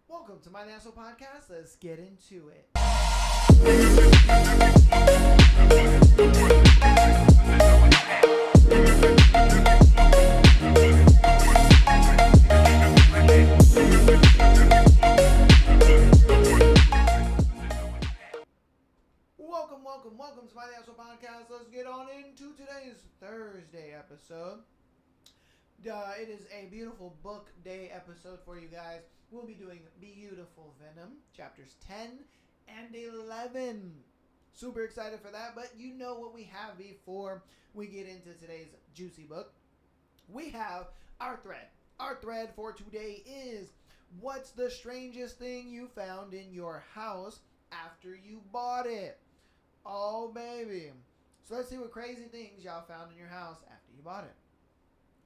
Welcome to my National Podcast. Let's get into it. Welcome to my National Podcast. Let's get on into today's Thursday episode. It is a beautiful book day episode for you guys. We'll be doing Beautiful Venom, chapters 10 and 11. Super excited for that, but you know what we have before we get into today's juicy book. We have our thread. Our thread for today is, what's the strangest thing you found in your house after you bought it? Oh, baby. So let's see what crazy things y'all found in your house after you bought it.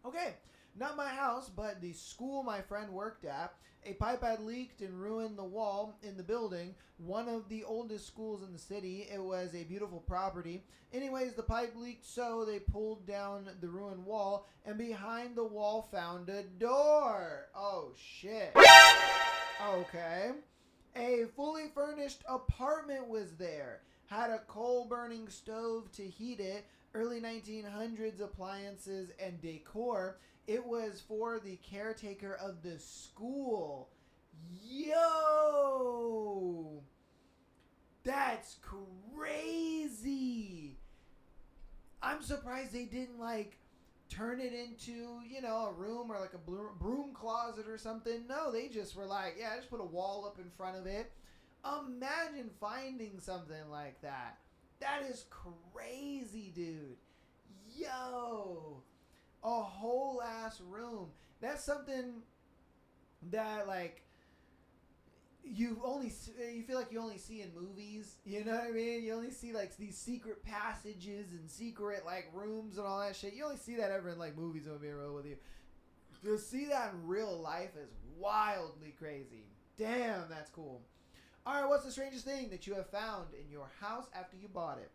Okay, not my house, but the school my friend worked at. A pipe had leaked and ruined the wall in the building. One of the oldest schools in the city. It was a beautiful property. Anyways, the pipe leaked, so they pulled down the ruined wall, and behind the wall found a door. Oh, shit. Okay. A fully furnished apartment was there. Had a coal-burning stove to heat it, early 1900s appliances and decor. It was for the caretaker of the school. Yo! That's crazy! I'm surprised they didn't, turn it into, a room or a broom closet or something. No, they just were like, yeah, just put a wall up in front of it. Imagine finding something like that. That is crazy, dude. Yo. A whole ass room. That's something that, you feel like you only see in movies. You know what I mean? You only see, these secret passages and secret, rooms and all that shit. You only see that ever in, movies, I'm being real with you. To see that in real life is wildly crazy. Damn, that's cool. All right, what's the strangest thing that you have found in your house after you bought it?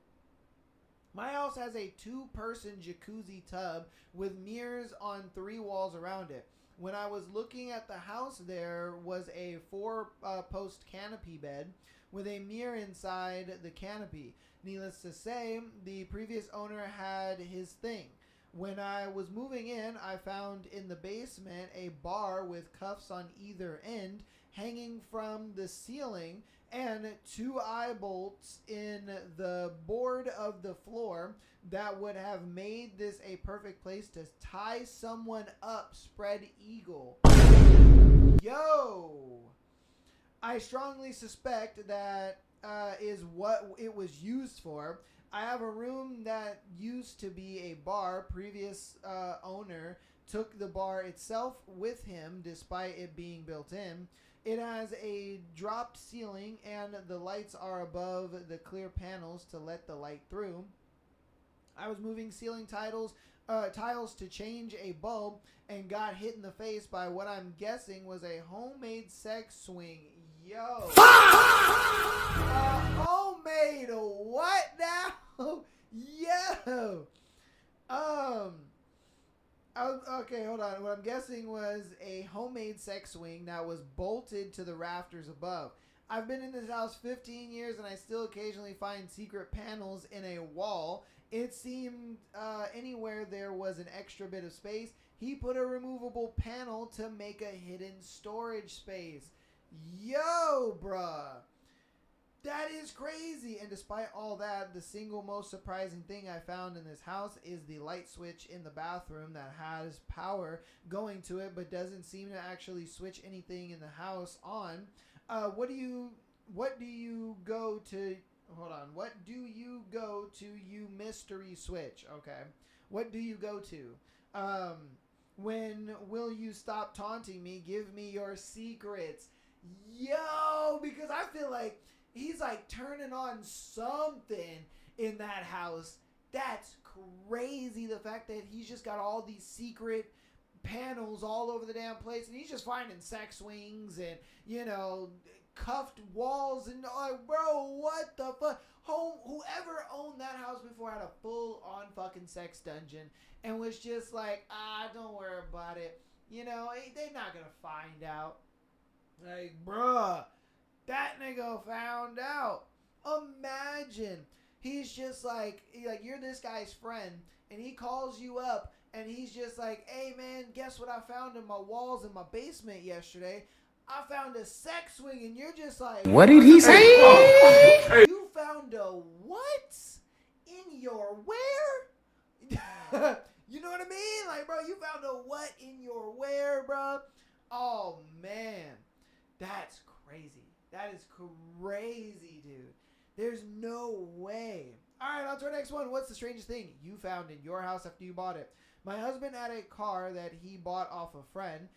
My house has a 2-person jacuzzi tub with mirrors on 3 walls around it. When I was looking at the house, there was a 4-post canopy bed with a mirror inside the canopy. Needless to say, the previous owner had his thing. When I was moving in, I found in the basement a bar with cuffs on either end hanging from the ceiling and 2 eye bolts in the board of the floor that would have made this a perfect place to tie someone up, spread eagle. Yo! I strongly suspect that is what it was used for. I have a room that used to be a bar. Previous owner took the bar itself with him despite it being built in. It has a dropped ceiling and the lights are above the clear panels to let the light through. I was moving ceiling tiles to change a bulb and got hit in the face by what I'm guessing was a homemade sex swing. Yo. Homemade what now? Yo. Okay, hold on. What I'm guessing was a homemade sex swing that was bolted to the rafters above. I've been in this house 15 years and I still occasionally find secret panels in a wall. It seemed anywhere there was an extra bit of space, he put a removable panel to make a hidden storage space. Yo, bruh. That is crazy. And despite all that, the single most surprising thing I found in this house is the light switch in the bathroom that has power going to it but doesn't seem to actually switch anything in the house on. What do you go to? Hold on. What do you go to, you mystery switch? Okay. What do you go to? When will you stop taunting me? Give me your secrets. Yo, because I feel like he's turning on something in that house. That's crazy. The fact that he's just got all these secret panels all over the damn place and he's just finding sex swings and, cuffed walls and bro, what the fuck? Whoever owned that house before had a full on fucking sex dungeon and was just don't worry about it. They're not gonna find out. Like, bruh, that nigga found out. Imagine he's just like you're this guy's friend, and he calls you up, and he's just like, "Hey man, guess what I found in my walls in my basement yesterday? I found a sex swing," and you're just like, What did he say? You found a what in your where? You know what I mean? Like, bro, you found a what in your where, bro? Oh man, that's crazy. That is crazy, dude. There's no way. All right, on to our next one. What's the strangest thing you found in your house after you bought it? My husband had a car that he bought off a friend.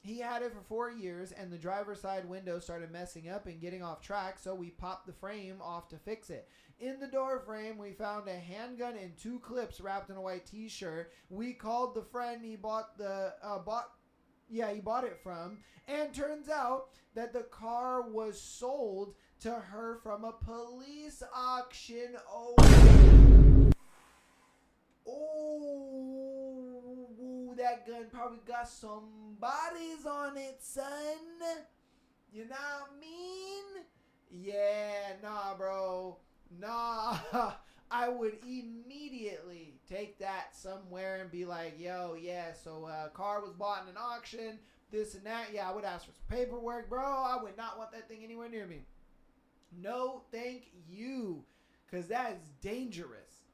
He had it for 4 years, and the driver's side window started messing up and getting off track, so we popped the frame off to fix it. In the door frame, we found a handgun and 2 clips wrapped in a white T-shirt. We called the friend he bought it from, and turns out that the car was sold to her from a police auction. Oh, that gun probably got some bodies on it, son. You know what I mean? Yeah, nah, bro. Nah. I would immediately take that somewhere and be like, yo, yeah, so car was bought in an auction, this and that. Yeah, I would ask for some paperwork, bro. I would not want that thing anywhere near me. No, thank you, because that is dangerous.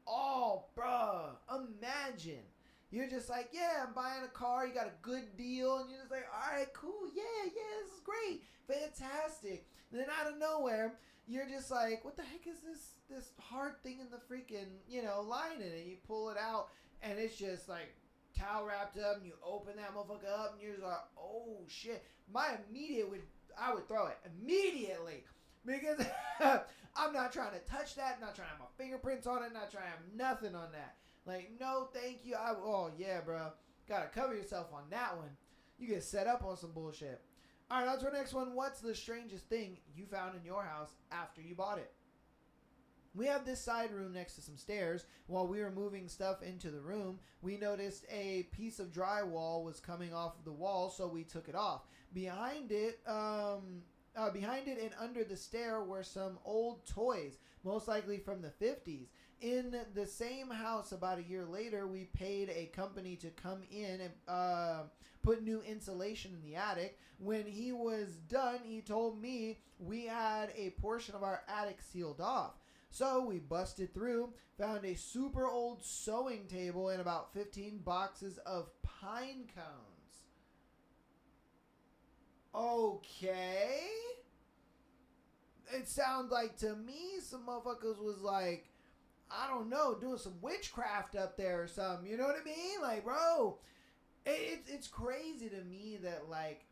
Oh, bro, imagine. You're just like, yeah, I'm buying a car. You got a good deal. And you're just like, all right, cool. Yeah, this is great. Fantastic. And then out of nowhere, you're just like, what the heck is this hard thing in the freaking, line in it? You pull it out, and it's just like towel wrapped up, and you open that motherfucker up, and you're just like, oh, shit. I would throw it immediately. Because I'm not trying to touch that, not trying to have my fingerprints on it, not trying to have nothing on that. Like, no, thank you. Oh, yeah, bro. Gotta cover yourself on that one. You get set up on some bullshit. All right, on to our next one. What's the strangest thing you found in your house after you bought it? We have this side room next to some stairs. While we were moving stuff into the room, we noticed a piece of drywall was coming off of the wall, so we took it off. Behind it and under the stair were some old toys, most likely from the 50s. In the same house about a year later, we paid a company to come in and put new insulation in the attic. When he was done, he told me we had a portion of our attic sealed off. So we busted through, found a super old sewing table and about 15 boxes of pine cones. Okay. It sounds like to me some motherfuckers was like, I don't know, doing some witchcraft up there or something. You know what I mean? Like, bro, it's crazy to me that, like,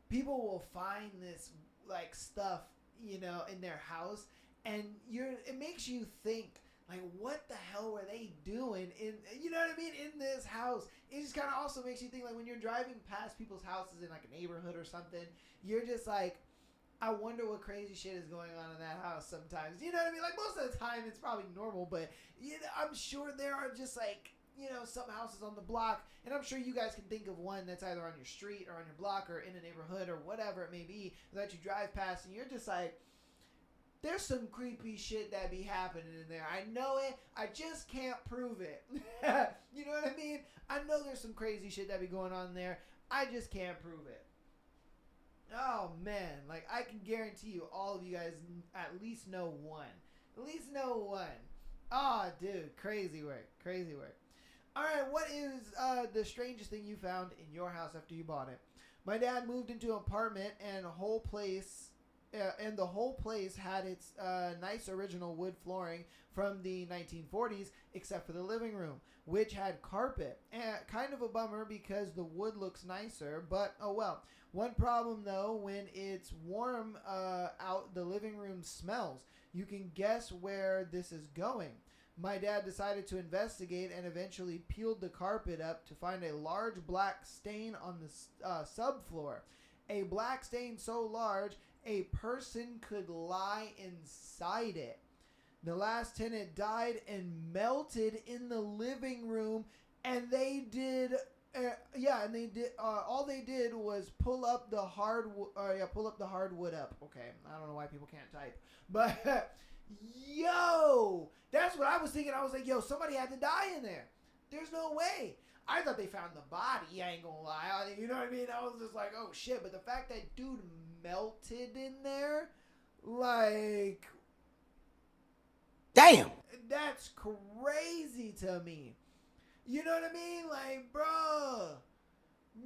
people will find this, like, stuff, in their house, and it makes you think, like, what the hell were they doing in, you know what I mean, in this house? It just kind of also makes you think, like, when you're driving past people's houses in, like, a neighborhood or something, you're just like, I wonder what crazy shit is going on in that house sometimes. You know what I mean? Like, most of the time, it's probably normal, but I'm sure there are just, like, some houses on the block, and I'm sure you guys can think of one that's either on your street or on your block or in a neighborhood or whatever it may be that you drive past, and you're just like, there's some creepy shit that be happening in there. I know it. I just can't prove it. You know what I mean? I know there's some crazy shit that be going on there. I just can't prove it. Oh, man. Like, I can guarantee you all of you guys at least know one. At least know one. Oh, dude. Crazy work. Crazy work. All right. What is the strangest thing you found in your house after you bought it? My dad moved into an apartment, and the whole place had its nice original wood flooring from the 1940s, except for the living room, which had carpet. Kind of a bummer because the wood looks nicer, but oh well. One problem though, when it's warm out, the living room smells. You can guess where this is going. My dad decided to investigate and eventually peeled the carpet up to find a large black stain on the subfloor. A black stain so large a person could lie inside it. The last tenant died and melted in the living room, and they did Yeah, and they did. All they did was pull up the hardwood. Pull up the hardwood up. Okay, I don't know why people can't type, but yo, that's what I was thinking. I was like, yo, somebody had to die in there. There's no way. I thought they found the body. I ain't gonna lie. You know what I mean? I was just like, oh shit. But the fact that dude melted in there, like, damn, that's crazy to me. You know what I mean? Like, bruh,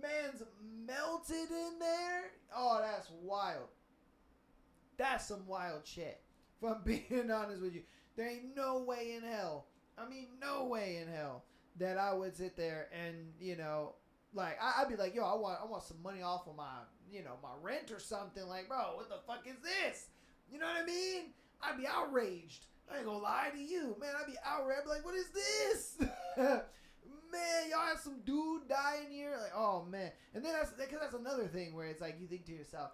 man's melted in there. Oh, that's wild. That's some wild shit. If I'm being honest with you, there ain't no way in hell. I mean, no way in hell that I would sit there and, you know, like, I'd be like, yo, I want some money off of my, you know, my rent or something. Like, bro, what the fuck is this? You know what I mean? I'd be outraged. I ain't gonna lie to you, man. I'd be outraged. I'd be like, what is this? Man, y'all have some dude dying here. Like, oh man. And then that's another thing where it's like you think to yourself,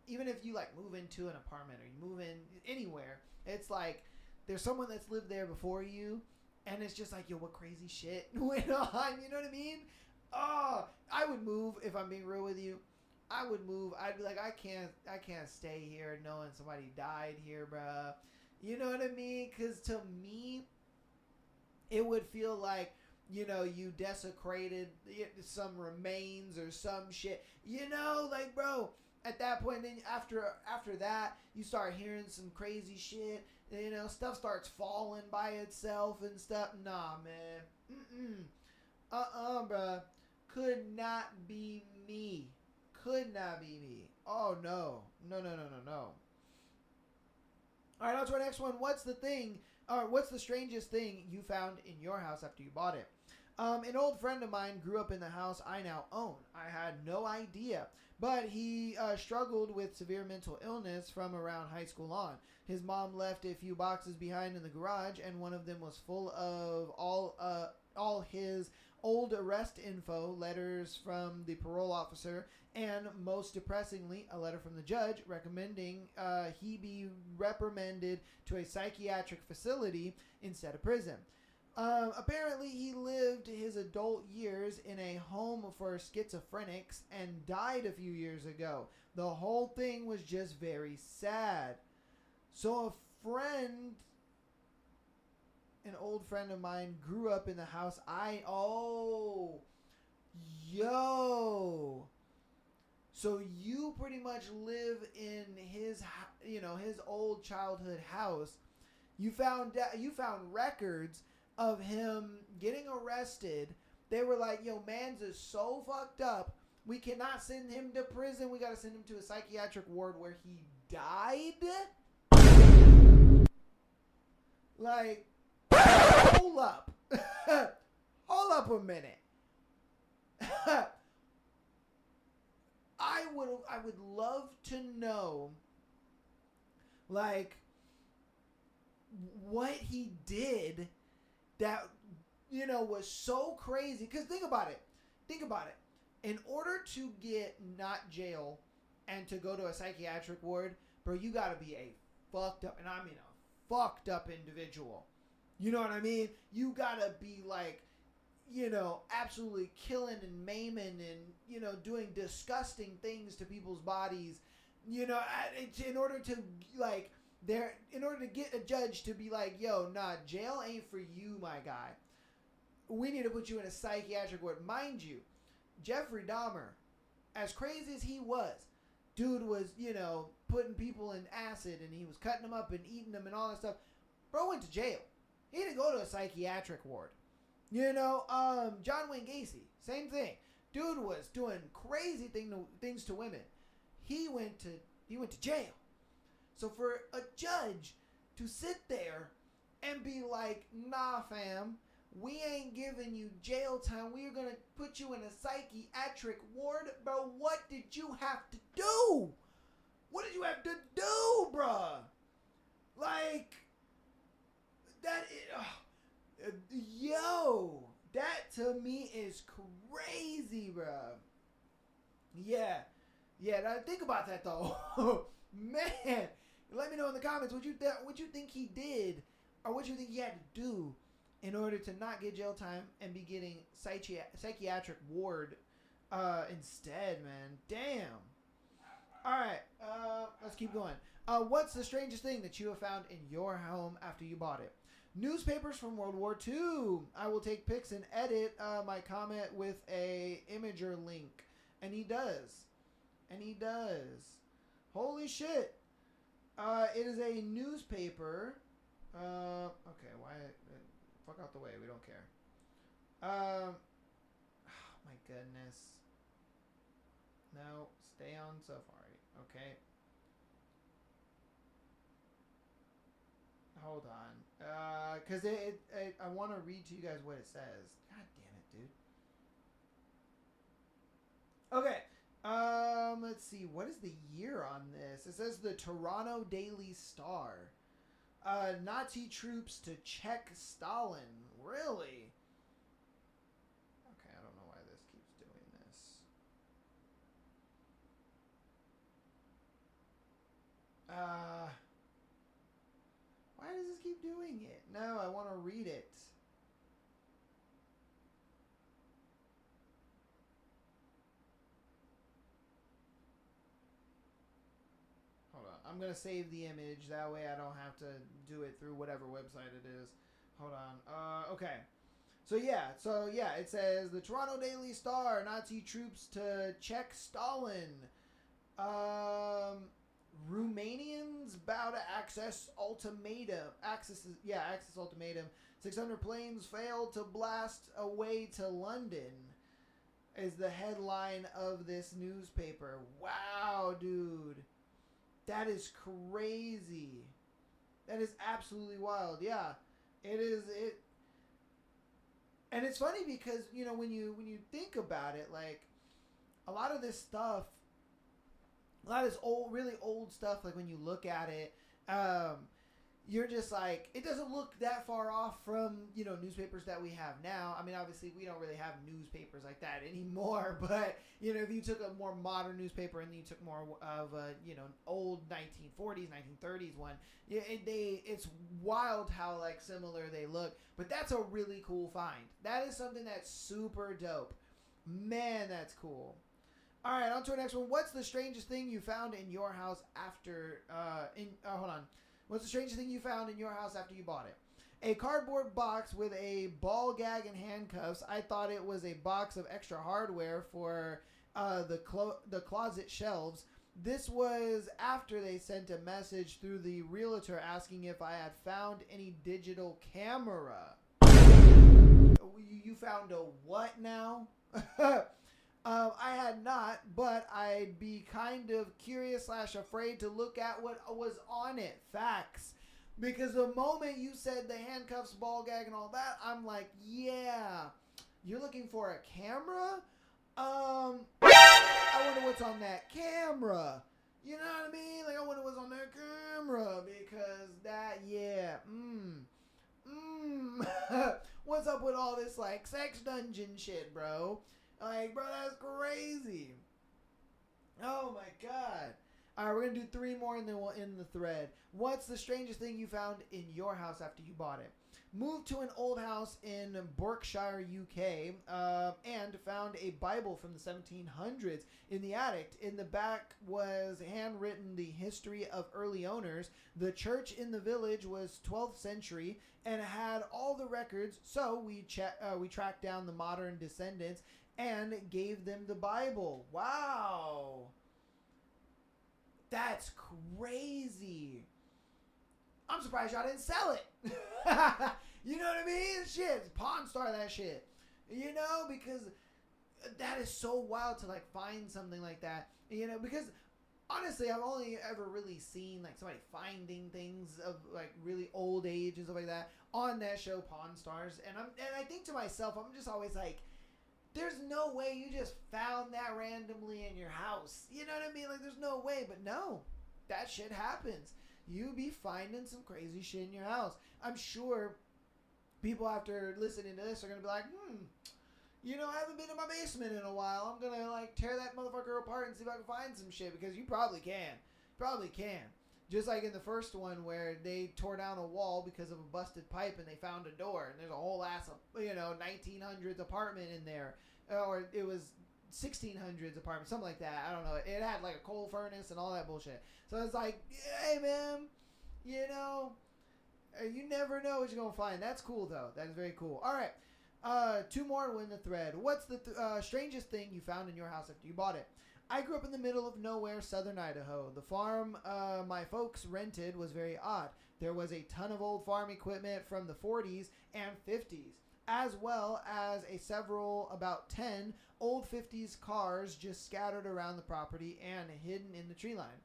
even if you like move into an apartment or you move in anywhere, it's like there's someone that's lived there before you, and it's just like, yo, what crazy shit went on? You know what I mean? Oh, I would move if I'm being real with you. I would move. I'd be like, I can't stay here knowing somebody died here, bruh. You know what I mean? Because to me, it would feel like, you know, you desecrated some remains or some shit. You know, like, bro, at that point, then after that, you start hearing some crazy shit. You know, stuff starts falling by itself and stuff. Nah, man. Bruh. Could not be me. Could not be me. Oh, no. No. All right, on to our next one. What's the strangest thing you found in your house after you bought it? An old friend of mine grew up in the house I now own. I had no idea, but he struggled with severe mental illness from around high school on. His mom left a few boxes behind in the garage, and one of them was full of all his old arrest info, letters from the parole officer, and most depressingly, a letter from the judge recommending he be reprimanded to a psychiatric facility instead of prison. Apparently, he lived his adult years in a home for schizophrenics and died a few years ago. The whole thing was just very sad. So an old friend of mine grew up in the house So you pretty much live in his old childhood house. You found records of him getting arrested. They were like, yo, man's is so fucked up. We cannot send him to prison. We got to send him to a psychiatric ward where he died. Like, hold up. Hold up a minute. I would love to know, like, what he did that, you know, was so crazy. Because think about it. In order to get not jail and to go to a psychiatric ward, bro, you got to be a fucked up, and I mean a fucked up individual. You know what I mean? You got to be like, you know, absolutely killing and maiming and, you know, doing disgusting things to people's bodies, you know, in order to get a judge to be like, yo, nah, jail ain't for you, my guy. We need to put you in a psychiatric ward. Mind you, Jeffrey Dahmer, as crazy as he was, dude was, you know, putting people in acid and he was cutting them up and eating them and all that stuff. Bro went to jail. He didn't go to a psychiatric ward. You know, John Wayne Gacy, same thing. Dude was doing crazy things to women. He went to jail. So for a judge to sit there and be like, nah, fam, we ain't giving you jail time. We are going to put you in a psychiatric ward. Bro, what did you have to do? What did you have to do, bruh? Like, that is... yo, that to me is crazy, bruh. Yeah. Now think about that, though. Man, let me know in the comments what you think he did, or what you think he had to do in order to not get jail time and be getting psychiatric ward instead, man. Damn. All right, let's keep going. What's the strangest thing that you have found in your home after you bought it? Newspapers from World War II. I will take pics and edit my comment with a imager link. And he does. Holy shit. It is a newspaper. Okay, why? Fuck out the way. We don't care. Oh my goodness. No, stay on Safari. Okay. Hold on. Because I want to read to you guys what it says. God damn it, dude. Okay. Let's see. What is the year on this? It says the Toronto Daily Star. Nazi troops to check Stalin. Really? Okay, I don't know why this keeps doing this. Why does this keep doing it? No, I want to read it. Hold on. I'm going to save the image. That way I don't have to do it through whatever website it is. Hold on. Okay. So yeah, it says the Toronto Daily Star, Nazi troops to check Stalin. Romanians bow to access ultimatum. Access ultimatum. 600 planes failed to blast away to London is the headline of this newspaper. Wow, dude. That is crazy. That is absolutely wild. Yeah. It is and it's funny because, you know, when you think about it, like a lot of this stuff, a lot of this really old stuff, like when you look at it, you're just like, it doesn't look that far off from, you know, newspapers that we have now. I mean, obviously we don't really have newspapers like that anymore, but, you know, if you took a more modern newspaper and then you took more of a, you know, old 1940s, 1930s one, it's wild how, like, similar they look. But that's a really cool find. That is something that's super dope. Man, that's cool. All right, on to our next one. What's the strangest thing you found in your house after, hold on. What's the strangest thing you found in your house after you bought it? A cardboard box with a ball gag and handcuffs. I thought it was a box of extra hardware for the closet shelves. This was after they sent a message through the realtor asking if I had found any digital camera. You found a what now? I had not, but I'd be kind of curious / afraid to look at what was on it. Facts. Because the moment you said the handcuffs, ball gag, and all that, I'm like, yeah. You're looking for a camera? I wonder what's on that camera. You know what I mean? Like, I wonder what's on that camera. Because that, yeah. What's up with all this, like, sex dungeon shit, bro? Like, bro, that's crazy. Oh, my God. All right, we're going to do 3 more and then we'll end the thread. What's the strangest thing you found in your house after you bought it? Moved to an old house in Berkshire, UK, and found a Bible from the 1700s in the attic. In the back was handwritten the history of early owners. The church in the village was 12th century and had all the records, so we tracked down the modern descendants and gave them the Bible. Wow. That's crazy. I'm surprised y'all didn't sell it. You know what I mean? Shit, Pawn Star that shit. You know, because that is so wild to, like, find something like that. You know, because honestly, I've only ever really seen, like, somebody finding things of, like, really old age and stuff like that on that show, Pawn Stars. And I think to myself, I'm just always like, there's no way you just found that randomly in your house. You know what I mean? Like, there's no way. But no, that shit happens. You be finding some crazy shit in your house. I'm sure people after listening to this are going to be like, you know, I haven't been in my basement in a while. I'm going to, like, tear that motherfucker apart and see if I can find some shit. Because you probably can. Probably can. Just like in the first one where they tore down a wall because of a busted pipe and they found a door and there's a whole ass, 1900s apartment in there. Or it was 1600s apartment, something like that. I don't know. It had like a coal furnace and all that bullshit. So it's like, hey man, you never know what you're going to find. That's cool though. That is very cool. All right. 2 more to win the thread. What's the strangest thing you found in your house after you bought it? I grew up in the middle of nowhere, southern Idaho. The farm my folks rented was very odd. There was a ton of old farm equipment from the 40s and 50s, as well as about 10 old 50s cars just scattered around the property and hidden in the tree line.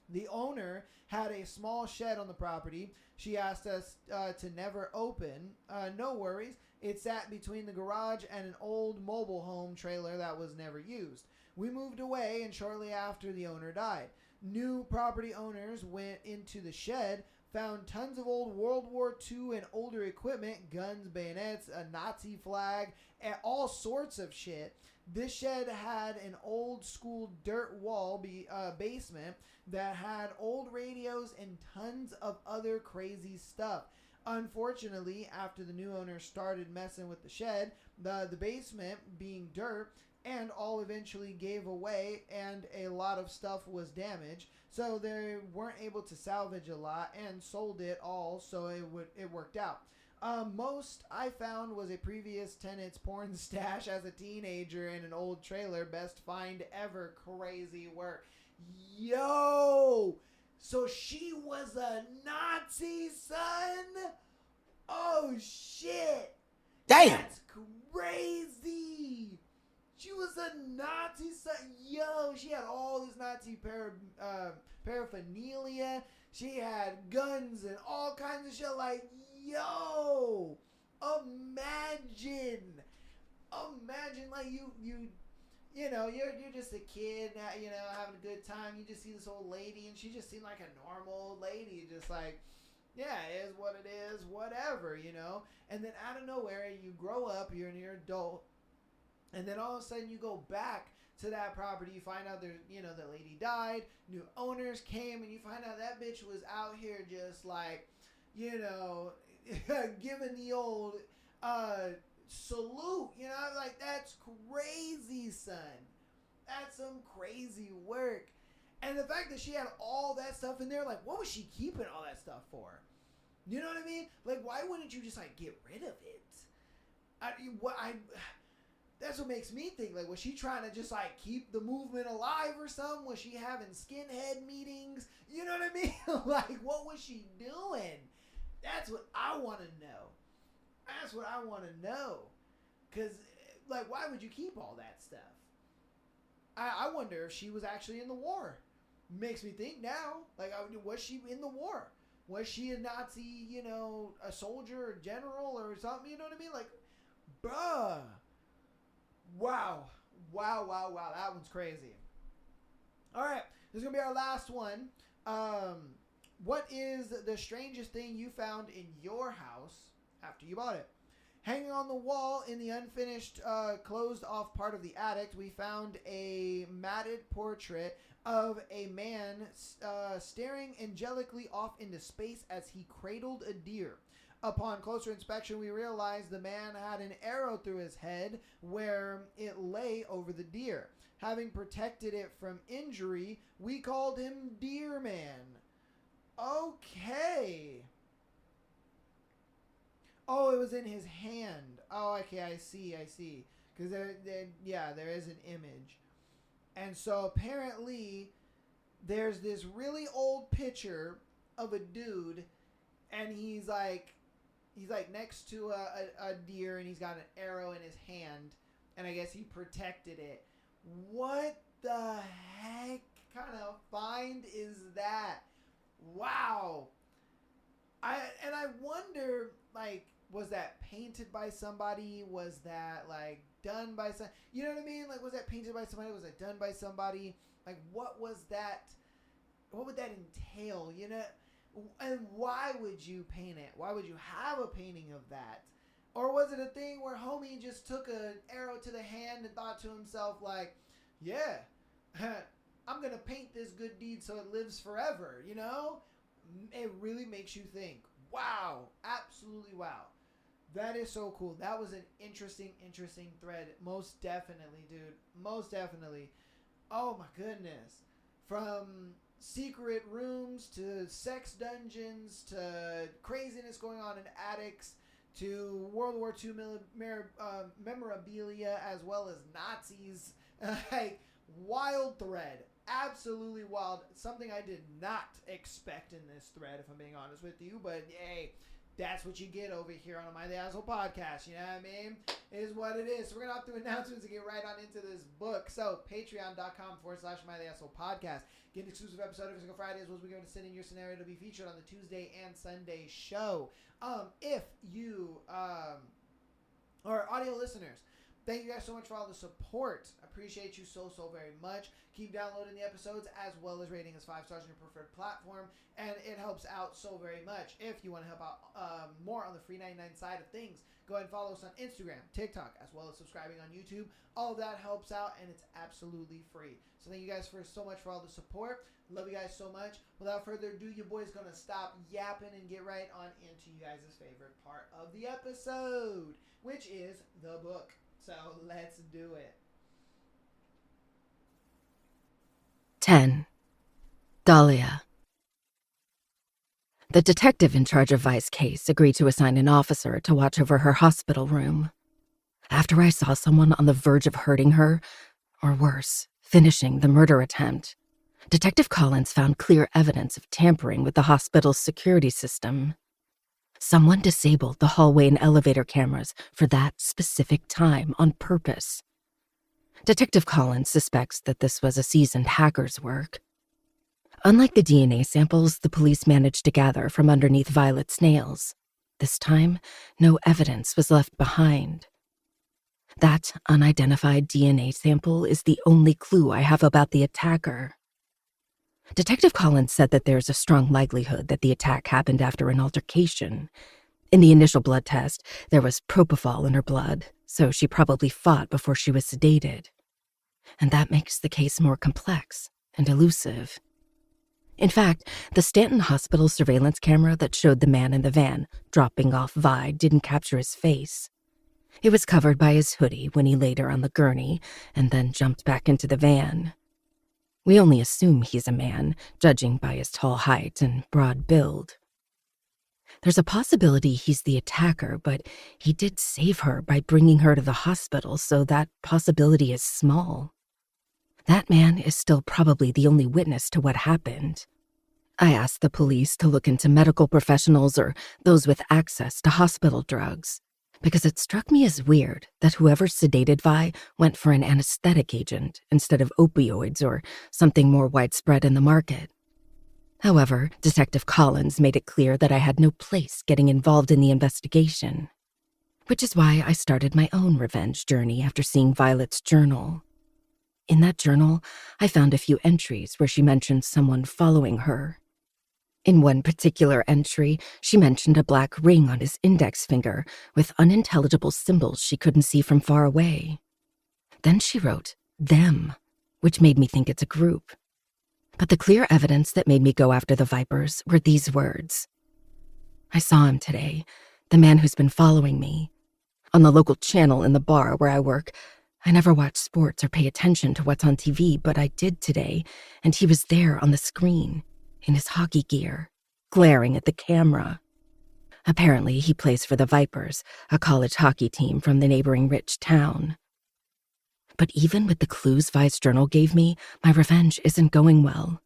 The owner had a small shed on the property. She asked us to never open. No worries. It sat between the garage and an old mobile home trailer that was never used. We moved away, and shortly after, the owner died. New property owners went into the shed, found tons of old World War II and older equipment, guns, bayonets, a Nazi flag, and all sorts of shit. This shed had an old school dirt wall basement that had old radios and tons of other crazy stuff. Unfortunately, after the new owner started messing with the shed, the basement, being dirt, and all eventually gave away, and a lot of stuff was damaged, so they weren't able to salvage a lot and sold it all, so it worked out. Most I found was a previous tenant's porn stash as a teenager in an old trailer. Best find ever. Crazy work. Yo! So she was a Nazi, son? Oh, shit. Damn! That's crazy. She was a Nazi, son. Yo, she had all this Nazi paraphernalia. She had guns and all kinds of shit. Like, yo, imagine like you're just a kid, having a good time. You just see this old lady, and she just seemed like a normal old lady, just like, yeah, it is what it is, whatever, And then out of nowhere, you grow up, you're an adult, and then all of a sudden you go back to that property. You find out there's, the lady died, new owners came, and you find out that bitch was out here just like, giving the old salute. Like, that's crazy, son. That's some crazy work. And the fact that she had all that stuff in there, like, what was she keeping all that stuff for? You know what I mean? Like, why wouldn't you just, like, get rid of it? That's what makes me think, like, was she trying to just, like, keep the movement alive or something? Was she having skinhead meetings? You know what I mean? Like, what was she doing? That's what I want to know. That's what I want to know. Because, like, why would you keep all that stuff? I wonder if she was actually in the war. Makes me think now. Like, was she in the war? Was she a Nazi, a soldier or general or something? You know what I mean? Like, bruh. Wow. That one's crazy. All right. This is going to be our last one. What is the strangest thing you found in your house after you bought it? Hanging on the wall in the unfinished, closed-off part of the attic, we found a matted portrait of a man staring angelically off into space as he cradled a deer. Upon closer inspection, we realized the man had an arrow through his head where it lay over the deer. Having protected it from injury, we called him Deer Man. Okay. Oh, it was in his hand. Oh, okay, I see. Because there is an image. And so apparently there's this really old picture of a dude, and he's like next to a deer, and he's got an arrow in his hand, and I guess he protected it. What the heck kind of find is that? Wow. I wonder, like, was that painted by somebody? Was that, like, done by some... You know what I mean? Like, was that painted by somebody? Was that done by somebody? Like, what was that... What would that entail, And why would you paint it? Why would you have a painting of that? Or was it a thing where homie just took an arrow to the hand and thought to himself, like, yeah, I'm going to paint this good deed so it lives forever, you know? It really makes you think. Wow. Absolutely wow. That is so cool. That was an interesting thread. Most definitely, dude. Most definitely. Oh my goodness. From secret rooms to sex dungeons to craziness going on in attics to World War II memorabilia as well as Nazis. Like, wild thread. Absolutely wild. Something I did not expect in this thread, if I'm being honest with you. But, hey, that's what you get over here on My The Asshole podcast. You know what I mean? It is what it is. So we're going to have to announcements and get right on into this book. So patreon.com/My The Asshole podcast. Get an exclusive episode every single Friday as well as we're going to send in your scenario to be featured on the Tuesday and Sunday show. If you are audio listeners, thank you guys so much for all the support. I appreciate you so very much. Keep downloading the episodes as well as rating us 5 stars on your preferred platform, and it helps out so very much. If you want to help out more on the free 99 side of things, go ahead and follow us on Instagram, TikTok, as well as subscribing on YouTube. All of that helps out, and it's absolutely free. So thank you guys so much for all the support. Love you guys so much. Without further ado, your boy's going to stop yapping and get right on into you guys' favorite part of the episode, which is the book. So let's do it. 10. Dahlia. The detective in charge of Vi's case agreed to assign an officer to watch over her hospital room. After I saw someone on the verge of hurting her, or worse, finishing the murder attempt, Detective Collins found clear evidence of tampering with the hospital's security system. Someone disabled the hallway and elevator cameras for that specific time on purpose. Detective Collins suspects that this was a seasoned hacker's work. Unlike the DNA samples the police managed to gather from underneath Violet's nails, this time, no evidence was left behind. That unidentified DNA sample is the only clue I have about the attacker. Detective Collins said that there's a strong likelihood that the attack happened after an altercation. In the initial blood test, there was propofol in her blood, so she probably fought before she was sedated. And that makes the case more complex and elusive. In fact, the Stanton Hospital surveillance camera that showed the man in the van dropping off Vi didn't capture his face. It was covered by his hoodie when he laid her on the gurney and then jumped back into the van. We only assume he's a man, judging by his tall height and broad build. There's a possibility he's the attacker, but he did save her by bringing her to the hospital, so that possibility is small. That man is still probably the only witness to what happened. I asked the police to look into medical professionals or those with access to hospital drugs, because it struck me as weird that whoever sedated Vi went for an anesthetic agent instead of opioids or something more widespread in the market. However, Detective Collins made it clear that I had no place getting involved in the investigation, which is why I started my own revenge journey after seeing Violet's journal. In that journal, I found a few entries where she mentioned someone following her. In one particular entry, she mentioned a black ring on his index finger with unintelligible symbols she couldn't see from far away. Then she wrote, "them," which made me think it's a group. But the clear evidence that made me go after the Vipers were these words. I saw him today, the man who's been following me. On the local channel in the bar where I work, I never watch sports or pay attention to what's on TV, but I did today, and he was there on the screen, in his hockey gear, glaring at the camera. Apparently, he plays for the Vipers, a college hockey team from the neighboring rich town. But even with the clues Vi's journal gave me, my revenge isn't going well.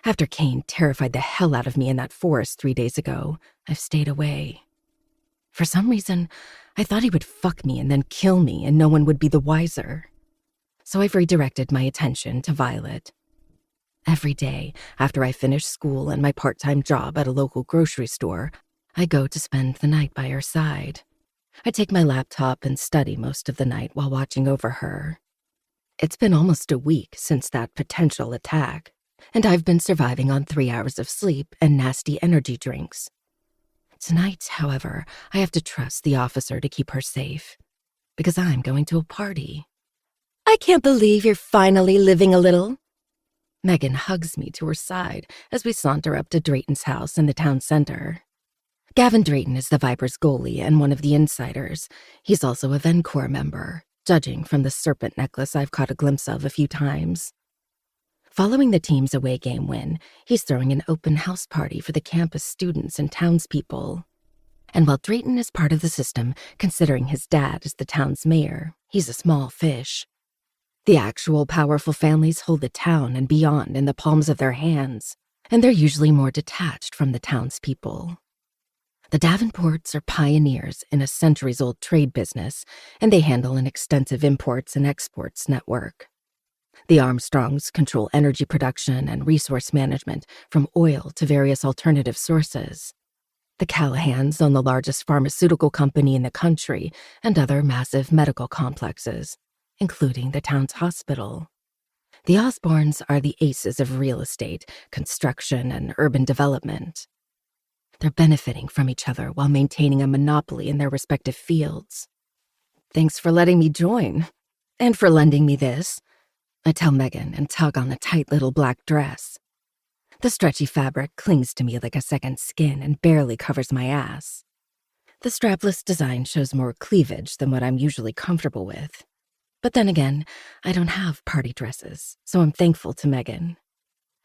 After Kane terrified the hell out of me in that forest 3 days ago, I've stayed away. For some reason, I thought he would fuck me and then kill me and no one would be the wiser. So I've redirected my attention to Violet. Every day, after I finish school and my part-time job at a local grocery store, I go to spend the night by her side. I take my laptop and study most of the night while watching over her. It's been almost a week since that potential attack, and I've been surviving on 3 hours of sleep and nasty energy drinks. Tonight, however, I have to trust the officer to keep her safe, because I'm going to a party. I can't believe you're finally living a little. Megan hugs me to her side as we saunter up to Drayton's house in the town center. Gavin Drayton is the Vipers goalie and one of the insiders. He's also a Vencore member, judging from the serpent necklace I've caught a glimpse of a few times. Following the team's away game win, he's throwing an open house party for the campus students and townspeople. And while Drayton is part of the system, considering his dad is the town's mayor, he's a small fish. The actual powerful families hold the town and beyond in the palms of their hands, and they're usually more detached from the townspeople. The Davenports are pioneers in a centuries-old trade business, and they handle an extensive imports and exports network. The Armstrongs control energy production and resource management, from oil to various alternative sources. The Callahans own the largest pharmaceutical company in the country and other massive medical complexes, including the town's hospital. The Osborns are the aces of real estate, construction, and urban development. They're benefiting from each other while maintaining a monopoly in their respective fields. Thanks for letting me join, and for lending me this, I tell Megan and tug on the tight little black dress. The stretchy fabric clings to me like a second skin and barely covers my ass. The strapless design shows more cleavage than what I'm usually comfortable with. But then again, I don't have party dresses, so I'm thankful to Megan.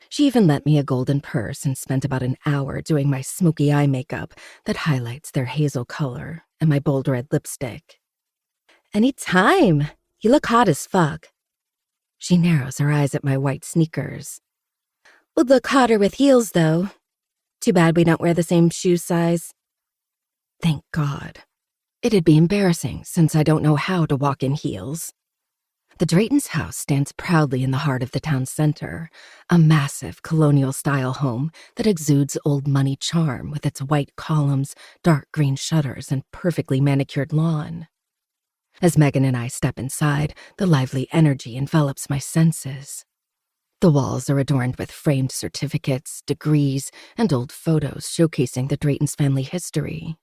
She even lent me a golden purse and spent about an hour doing my smoky eye makeup that highlights their hazel color and my bold red lipstick. Anytime. You look hot as fuck. She narrows her eyes at my white sneakers. Would look hotter with heels, though. Too bad we don't wear the same shoe size. Thank God. It'd be embarrassing since I don't know how to walk in heels. The Drayton's house stands proudly in the heart of the town center, a massive colonial-style home that exudes old money charm with its white columns, dark green shutters, and perfectly manicured lawn. As Megan and I step inside, the lively energy envelops my senses. The walls are adorned with framed certificates, degrees, and old photos showcasing the Drayton's family history.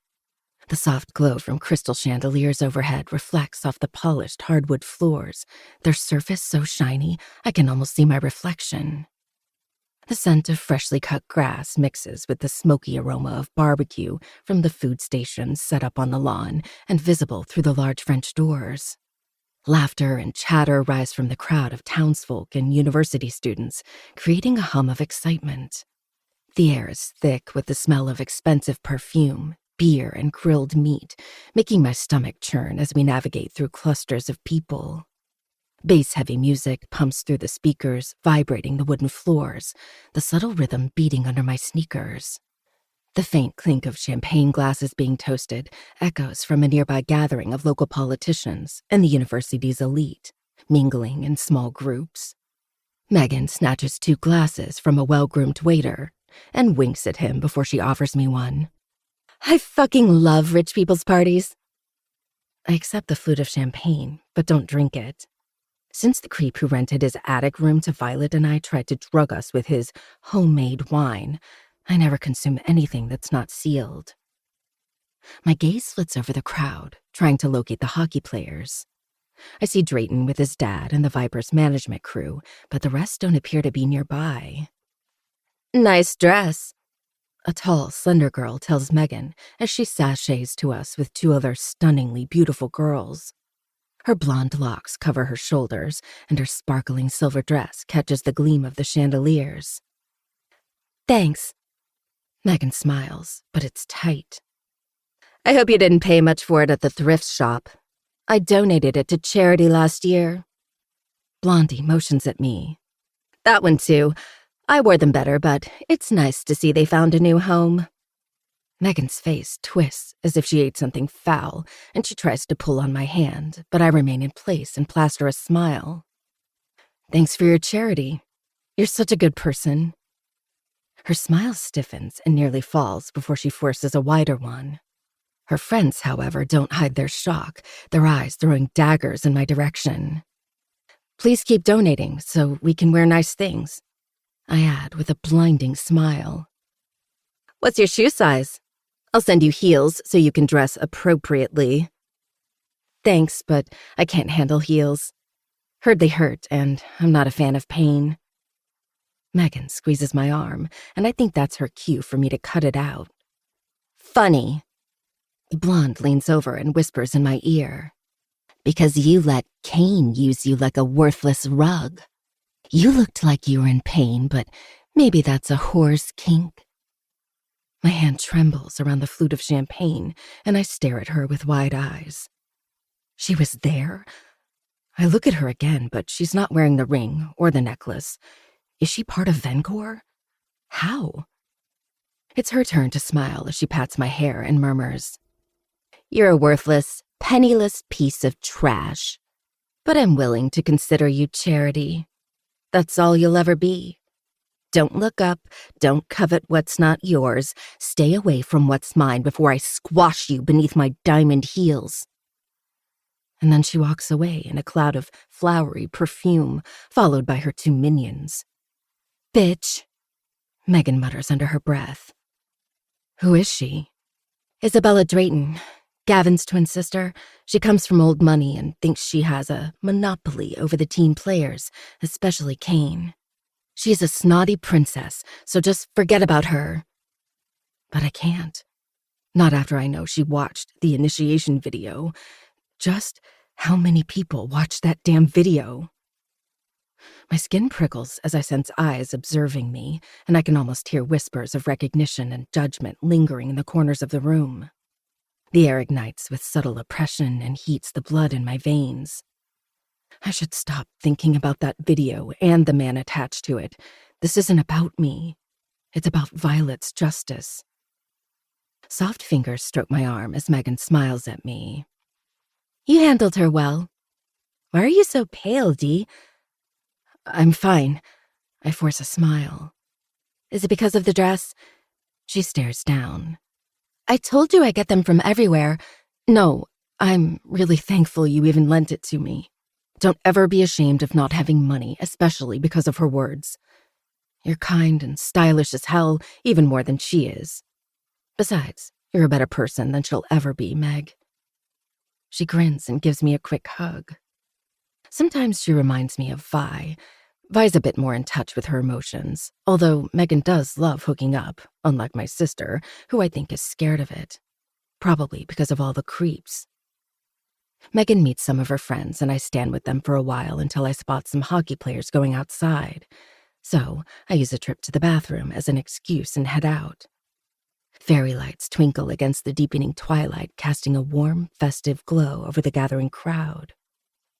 The soft glow from crystal chandeliers overhead reflects off the polished hardwood floors, their surface so shiny I can almost see my reflection. The scent of freshly cut grass mixes with the smoky aroma of barbecue from the food stations set up on the lawn and visible through the large French doors. Laughter and chatter rise from the crowd of townsfolk and university students, creating a hum of excitement. The air is thick with the smell of expensive perfume, beer, and grilled meat, making my stomach churn as we navigate through clusters of people. Bass-heavy music pumps through the speakers, vibrating the wooden floors, the subtle rhythm beating under my sneakers. The faint clink of champagne glasses being toasted echoes from a nearby gathering of local politicians and the university's elite, mingling in small groups. Megan snatches 2 glasses from a well-groomed waiter and winks at him before she offers me one. I fucking love rich people's parties. I accept the flute of champagne, but don't drink it. Since the creep who rented his attic room to Violet and I tried to drug us with his homemade wine, I never consume anything that's not sealed. My gaze flits over the crowd, trying to locate the hockey players. I see Drayton with his dad and the Vipers management crew, but the rest don't appear to be nearby. Nice dress, a tall, slender girl tells Megan as she sachets to us with 2 other stunningly beautiful girls. Her blonde locks cover her shoulders, and her sparkling silver dress catches the gleam of the chandeliers. Thanks. Megan smiles, but it's tight. I hope you didn't pay much for it at the thrift shop. I donated it to charity last year. Blondie motions at me. That one too. I wore them better, but it's nice to see they found a new home. Megan's face twists as if she ate something foul, and she tries to pull on my hand, but I remain in place and plaster a smile. Thanks for your charity. You're such a good person. Her smile stiffens and nearly falls before she forces a wider one. Her friends, however, don't hide their shock, their eyes throwing daggers in my direction. Please keep donating so we can wear nice things, I add with a blinding smile. What's your shoe size? I'll send you heels so you can dress appropriately. Thanks, but I can't handle heels. Heard they hurt, and I'm not a fan of pain. Megan squeezes my arm, and I think that's her cue for me to cut it out. Funny. The blonde leans over and whispers in my ear. Because you let Kane use you like a worthless rug. You looked like you were in pain, but maybe that's a whore's kink. My hand trembles around the flute of champagne, and I stare at her with wide eyes. She was there? I look at her again, but she's not wearing the ring or the necklace. Is she part of Vencor? How? It's her turn to smile as she pats my hair and murmurs, You're a worthless, penniless piece of trash. But I'm willing to consider you charity. That's all you'll ever be. Don't look up, don't covet what's not yours. Stay away from what's mine before I squash you beneath my diamond heels. And then she walks away in a cloud of flowery perfume, followed by her two minions. Bitch, Megan mutters under her breath. Who is she? Isabella Drayton, Gavin's twin sister. She comes from old money and thinks she has a monopoly over the team players, especially Kane. She's a snotty princess, so just forget about her. But I can't. Not after I know she watched the initiation video. Just how many people watched that damn video? My skin prickles as I sense eyes observing me, and I can almost hear whispers of recognition and judgment lingering in the corners of the room. The air ignites with subtle oppression and heats the blood in my veins. I should stop thinking about that video and the man attached to it. This isn't about me. It's about Violet's justice. Soft fingers stroke my arm as Megan smiles at me. You handled her well. Why are you so pale, Dee? I'm fine. I force a smile. Is it because of the dress? She stares down. I told you I get them from everywhere. No, I'm really thankful you even lent it to me. Don't ever be ashamed of not having money, especially because of her words. You're kind and stylish as hell, even more than she is. Besides, you're a better person than she'll ever be, Meg. She grins and gives me a quick hug. Sometimes she reminds me of Vi. Vi's a bit more in touch with her emotions, although Megan does love hooking up, unlike my sister, who I think is scared of it. Probably because of all the creeps. Megan meets some of her friends, and I stand with them for a while until I spot some hockey players going outside. So I use a trip to the bathroom as an excuse and head out. Fairy lights twinkle against the deepening twilight, casting a warm, festive glow over the gathering crowd.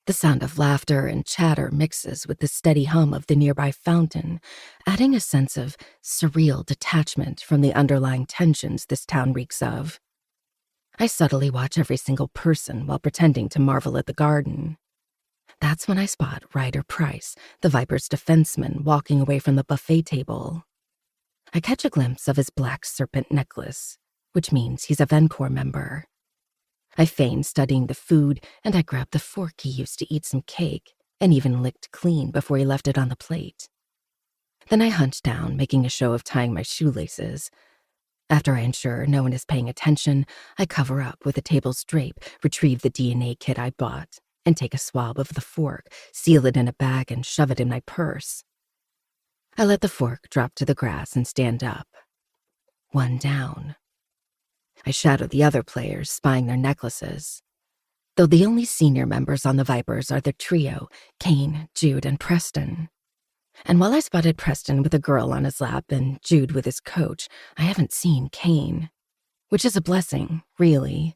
The sound of laughter and chatter mixes with the steady hum of the nearby fountain, adding a sense of surreal detachment from the underlying tensions this town reeks of. I subtly watch every single person while pretending to marvel at the garden. That's when I spot Ryder Price, the Viper's defenseman, walking away from the buffet table. I catch a glimpse of his black serpent necklace, which means he's a Vencor member. I feign studying the food, and I grab the fork he used to eat some cake, and even licked clean before he left it on the plate. Then I hunch down, making a show of tying my shoelaces. After I ensure no one is paying attention, I cover up with the table's drape, retrieve the DNA kit I bought, and take a swab of the fork, seal it in a bag, and shove it in my purse. I let the fork drop to the grass and stand up. One down. I shadow the other players, spying their necklaces. Though the only senior members on the Vipers are the trio, Kane, Jude, and Preston. And while I spotted Preston with a girl on his lap and Jude with his coach, I haven't seen Kane. Which is a blessing, really.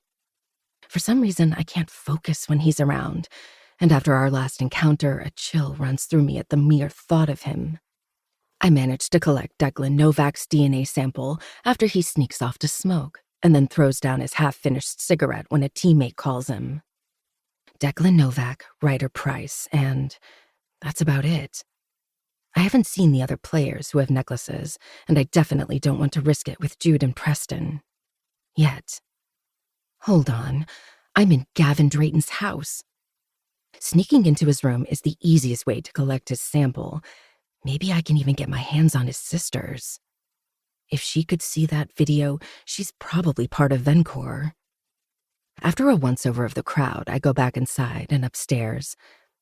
For some reason, I can't focus when he's around, and after our last encounter, a chill runs through me at the mere thought of him. I managed to collect Declan Novak's DNA sample after he sneaks off to smoke, and then throws down his half-finished cigarette when a teammate calls him. Declan Novak, Ryder Price, and that's about it. I haven't seen the other players who have necklaces, and I definitely don't want to risk it with Jude and Preston. Yet. Hold on, I'm in Gavin Drayton's house. Sneaking into his room is the easiest way to collect his sample. Maybe I can even get my hands on his sister's. If she could see that video, she's probably part of Vencor. After a once-over of the crowd, I go back inside and upstairs.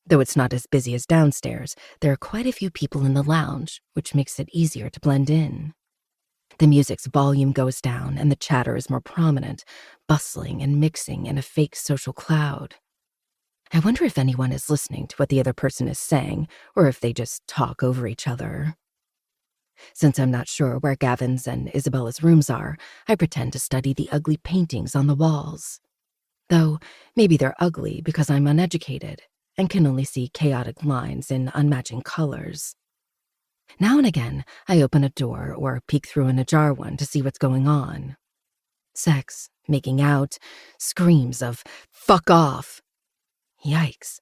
Though it's not as busy as downstairs, there are quite a few people in the lounge, which makes it easier to blend in. The music's volume goes down and the chatter is more prominent, bustling and mixing in a fake social cloud. I wonder if anyone is listening to what the other person is saying, or if they just talk over each other. Since I'm not sure where Gavin's and Isabella's rooms are, I pretend to study the ugly paintings on the walls. Though, maybe they're ugly because I'm uneducated and can only see chaotic lines in unmatching colors. Now and again, I open a door or peek through an ajar one to see what's going on. Sex, making out, screams of, "Fuck off!" Yikes.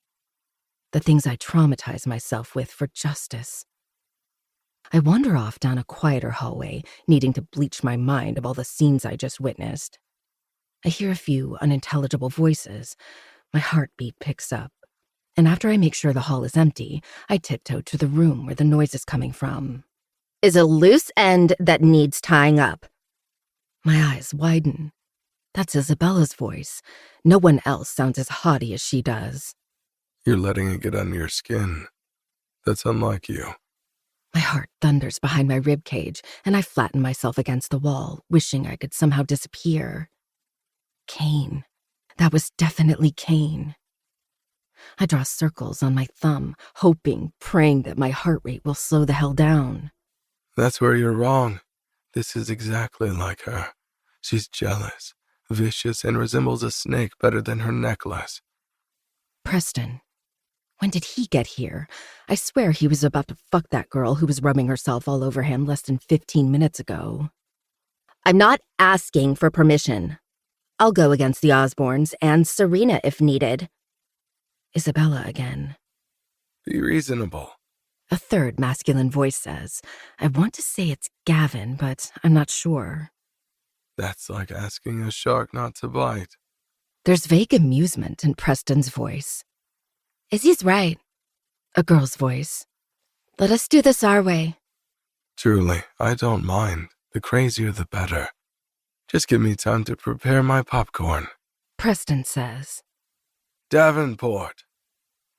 The things I traumatize myself with for justice. I wander off down a quieter hallway, needing to bleach my mind of all the scenes I just witnessed. I hear a few unintelligible voices. My heartbeat picks up. And after I make sure the hall is empty, I tiptoe to the room where the noise is coming from. "Is a loose end that needs tying up." My eyes widen. That's Isabella's voice. No one else sounds as haughty as she does. "You're letting it get under your skin. That's unlike you." My heart thunders behind my ribcage, and I flatten myself against the wall, wishing I could somehow disappear. Kane. That was definitely Kane. I draw circles on my thumb, hoping, praying that my heart rate will slow the hell down. "That's where you're wrong. This is exactly like her. She's jealous, vicious, and resembles a snake better than her necklace." Preston. When did he get here? I swear he was about to fuck that girl who was rubbing herself all over him less than 15 minutes ago. "I'm not asking for permission. I'll go against the Osborns and Serena if needed." Isabella again. "Be reasonable." A third masculine voice says. I want to say it's Gavin, but I'm not sure. "That's like asking a shark not to bite." There's vague amusement in Preston's voice. "Izzy's right." A girl's voice. "Let us do this our way." "Truly, I don't mind. The crazier the better. Just give me time to prepare my popcorn." Preston says. "Davenport."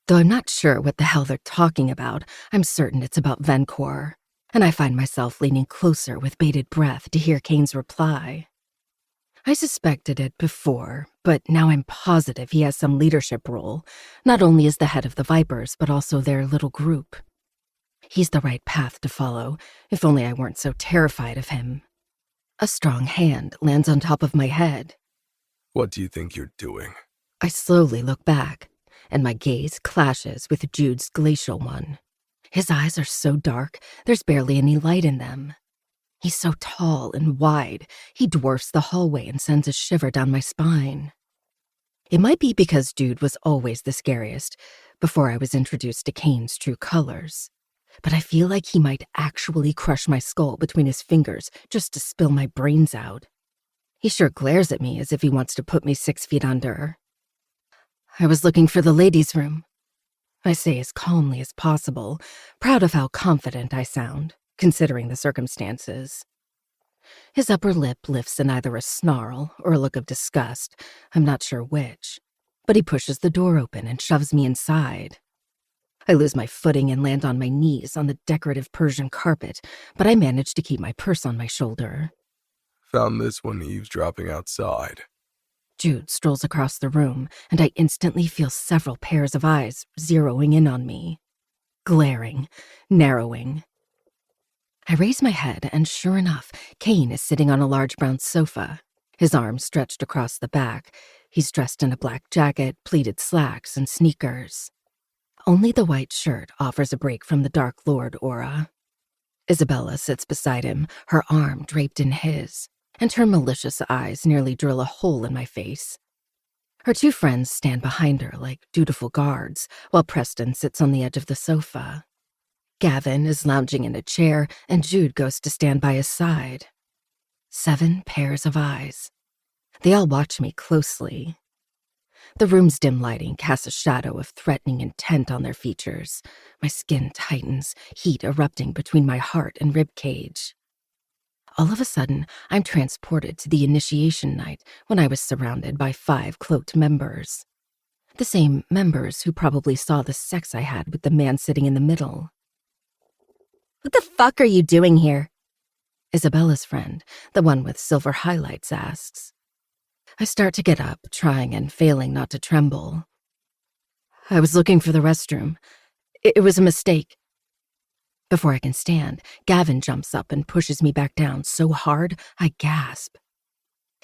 Though I'm not sure what the hell they're talking about, I'm certain it's about Vencor, and I find myself leaning closer with bated breath to hear Kane's reply. I suspected it before, but now I'm positive he has some leadership role, not only as the head of the Vipers, but also their little group. He's the right path to follow, if only I weren't so terrified of him. A strong hand lands on top of my head. "What do you think you're doing?" I slowly look back, and my gaze clashes with Jude's glacial one. His eyes are so dark, there's barely any light in them. He's so tall and wide, he dwarfs the hallway and sends a shiver down my spine. It might be because Jude was always the scariest, before I was introduced to Kane's true colors. But I feel like he might actually crush my skull between his fingers just to spill my brains out. He sure glares at me as if he wants to put me 6 feet under. "I was looking for the ladies' room," I say as calmly as possible, proud of how confident I sound, considering the circumstances. His upper lip lifts in either a snarl or a look of disgust, I'm not sure which, but he pushes the door open and shoves me inside. I lose my footing and land on my knees on the decorative Persian carpet, but I manage to keep my purse on my shoulder. "Found this one eavesdropping outside." Jude strolls across the room, and I instantly feel several pairs of eyes zeroing in on me. Glaring, narrowing. I raise my head, and sure enough, Kane is sitting on a large brown sofa, his arms stretched across the back. He's dressed in a black jacket, pleated slacks, and sneakers. Only the white shirt offers a break from the Dark Lord aura. Isabella sits beside him, her arm draped in his, and her malicious eyes nearly drill a hole in my face. Her 2 friends stand behind her like dutiful guards, while Preston sits on the edge of the sofa. Gavin is lounging in a chair, and Jude goes to stand by his side. 7 pairs of eyes. They all watch me closely. The room's dim lighting casts a shadow of threatening intent on their features. My skin tightens, heat erupting between my heart and ribcage. All of a sudden, I'm transported to the initiation night when I was surrounded by 5 cloaked members. The same members who probably saw the sex I had with the man sitting in the middle. "What the fuck are you doing here?" Isabella's friend, the one with silver highlights, asks. I start to get up, trying and failing not to tremble. "I was looking for the restroom. It was a mistake." Before I can stand, Gavin jumps up and pushes me back down so hard I gasp.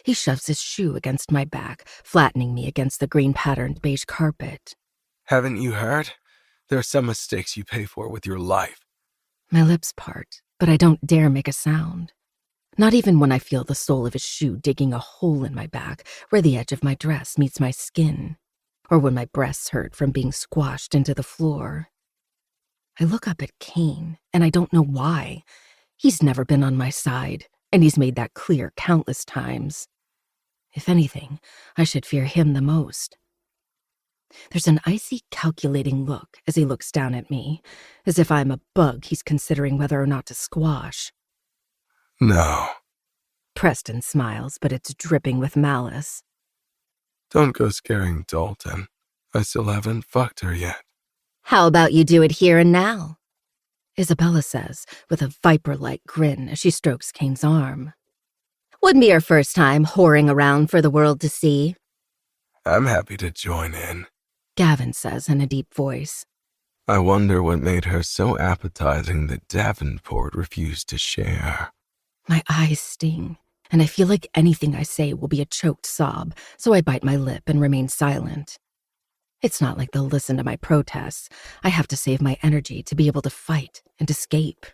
He shoves his shoe against my back, flattening me against the green-patterned beige carpet. Haven't you heard? There are some mistakes you pay for with your life. My lips part, but I don't dare make a sound. Not even when I feel the sole of his shoe digging a hole in my back where the edge of my dress meets my skin, or when my breasts hurt from being squashed into the floor. I look up at Kane, and I don't know why. He's never been on my side, and he's made that clear countless times. If anything, I should fear him the most. There's an icy, calculating look as he looks down at me, as if I'm a bug he's considering whether or not to squash. No. Preston smiles, but it's dripping with malice. Don't go scaring Dalton. I still haven't fucked her yet. "How about you do it here and now?" Isabella says, with a viper-like grin as she strokes Kane's arm. "Wouldn't be your first time whoring around for the world to see." I'm happy to join in, Gavin says in a deep voice. I wonder what made her so appetizing that Davenport refused to share. My eyes sting, and I feel like anything I say will be a choked sob, so I bite my lip and remain silent. It's not like they'll listen to my protests. I have to save my energy to be able to fight and escape.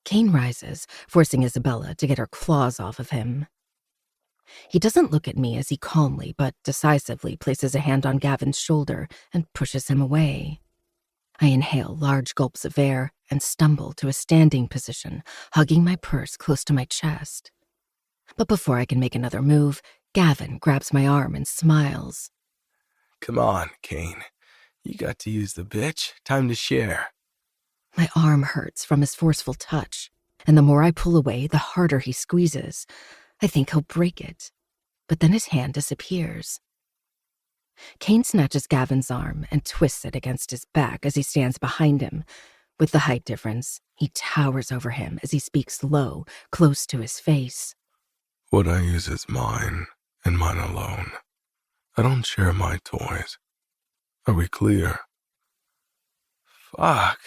Kane rises, forcing Isabella to get her claws off of him. He doesn't look at me as he calmly but decisively places a hand on Gavin's shoulder and pushes him away. I inhale large gulps of air and stumble to a standing position, hugging my purse close to my chest. But before I can make another move, Gavin grabs my arm and smiles. Come on, Kane. You got to use the bitch. Time to share. My arm hurts from his forceful touch, and the more I pull away, the harder he squeezes. I think he'll break it, but then his hand disappears. Kane snatches Gavin's arm and twists it against his back as he stands behind him. With the height difference, he towers over him as he speaks low, close to his face. What I use is mine, and mine alone. I don't share my toys. Are we clear? Fuck.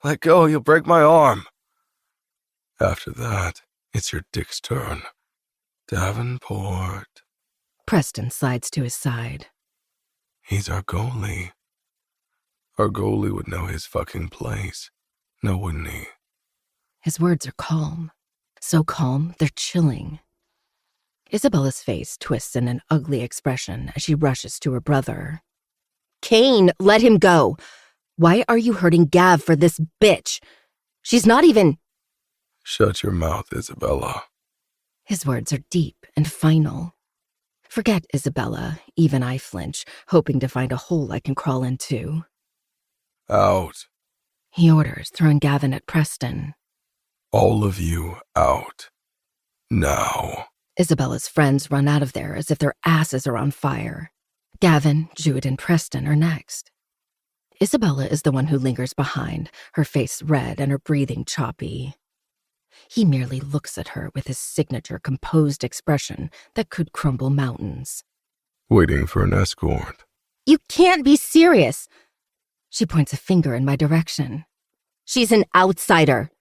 Let go, you'll break my arm. After that, it's your dick's turn. Davenport. Preston slides to his side. He's our goalie. Our goalie would know his fucking place. No, wouldn't he? His words are calm. So calm, they're chilling. Isabella's face twists in an ugly expression as she rushes to her brother. "Kane, let him go! Why are you hurting Gav for this bitch? She's not even—" Shut your mouth, Isabella. His words are deep and final. Forget Isabella, even I flinch, hoping to find a hole I can crawl into. Out. He orders, throwing Gavin at Preston. All of you out. Now. Isabella's friends run out of there as if their asses are on fire. Gavin, Jude, and Preston are next. Isabella is the one who lingers behind, her face red and her breathing choppy. He merely looks at her with his signature composed expression that could crumble mountains. Waiting for an escort. "You can't be serious!" She points a finger in my direction. "She's an outsider.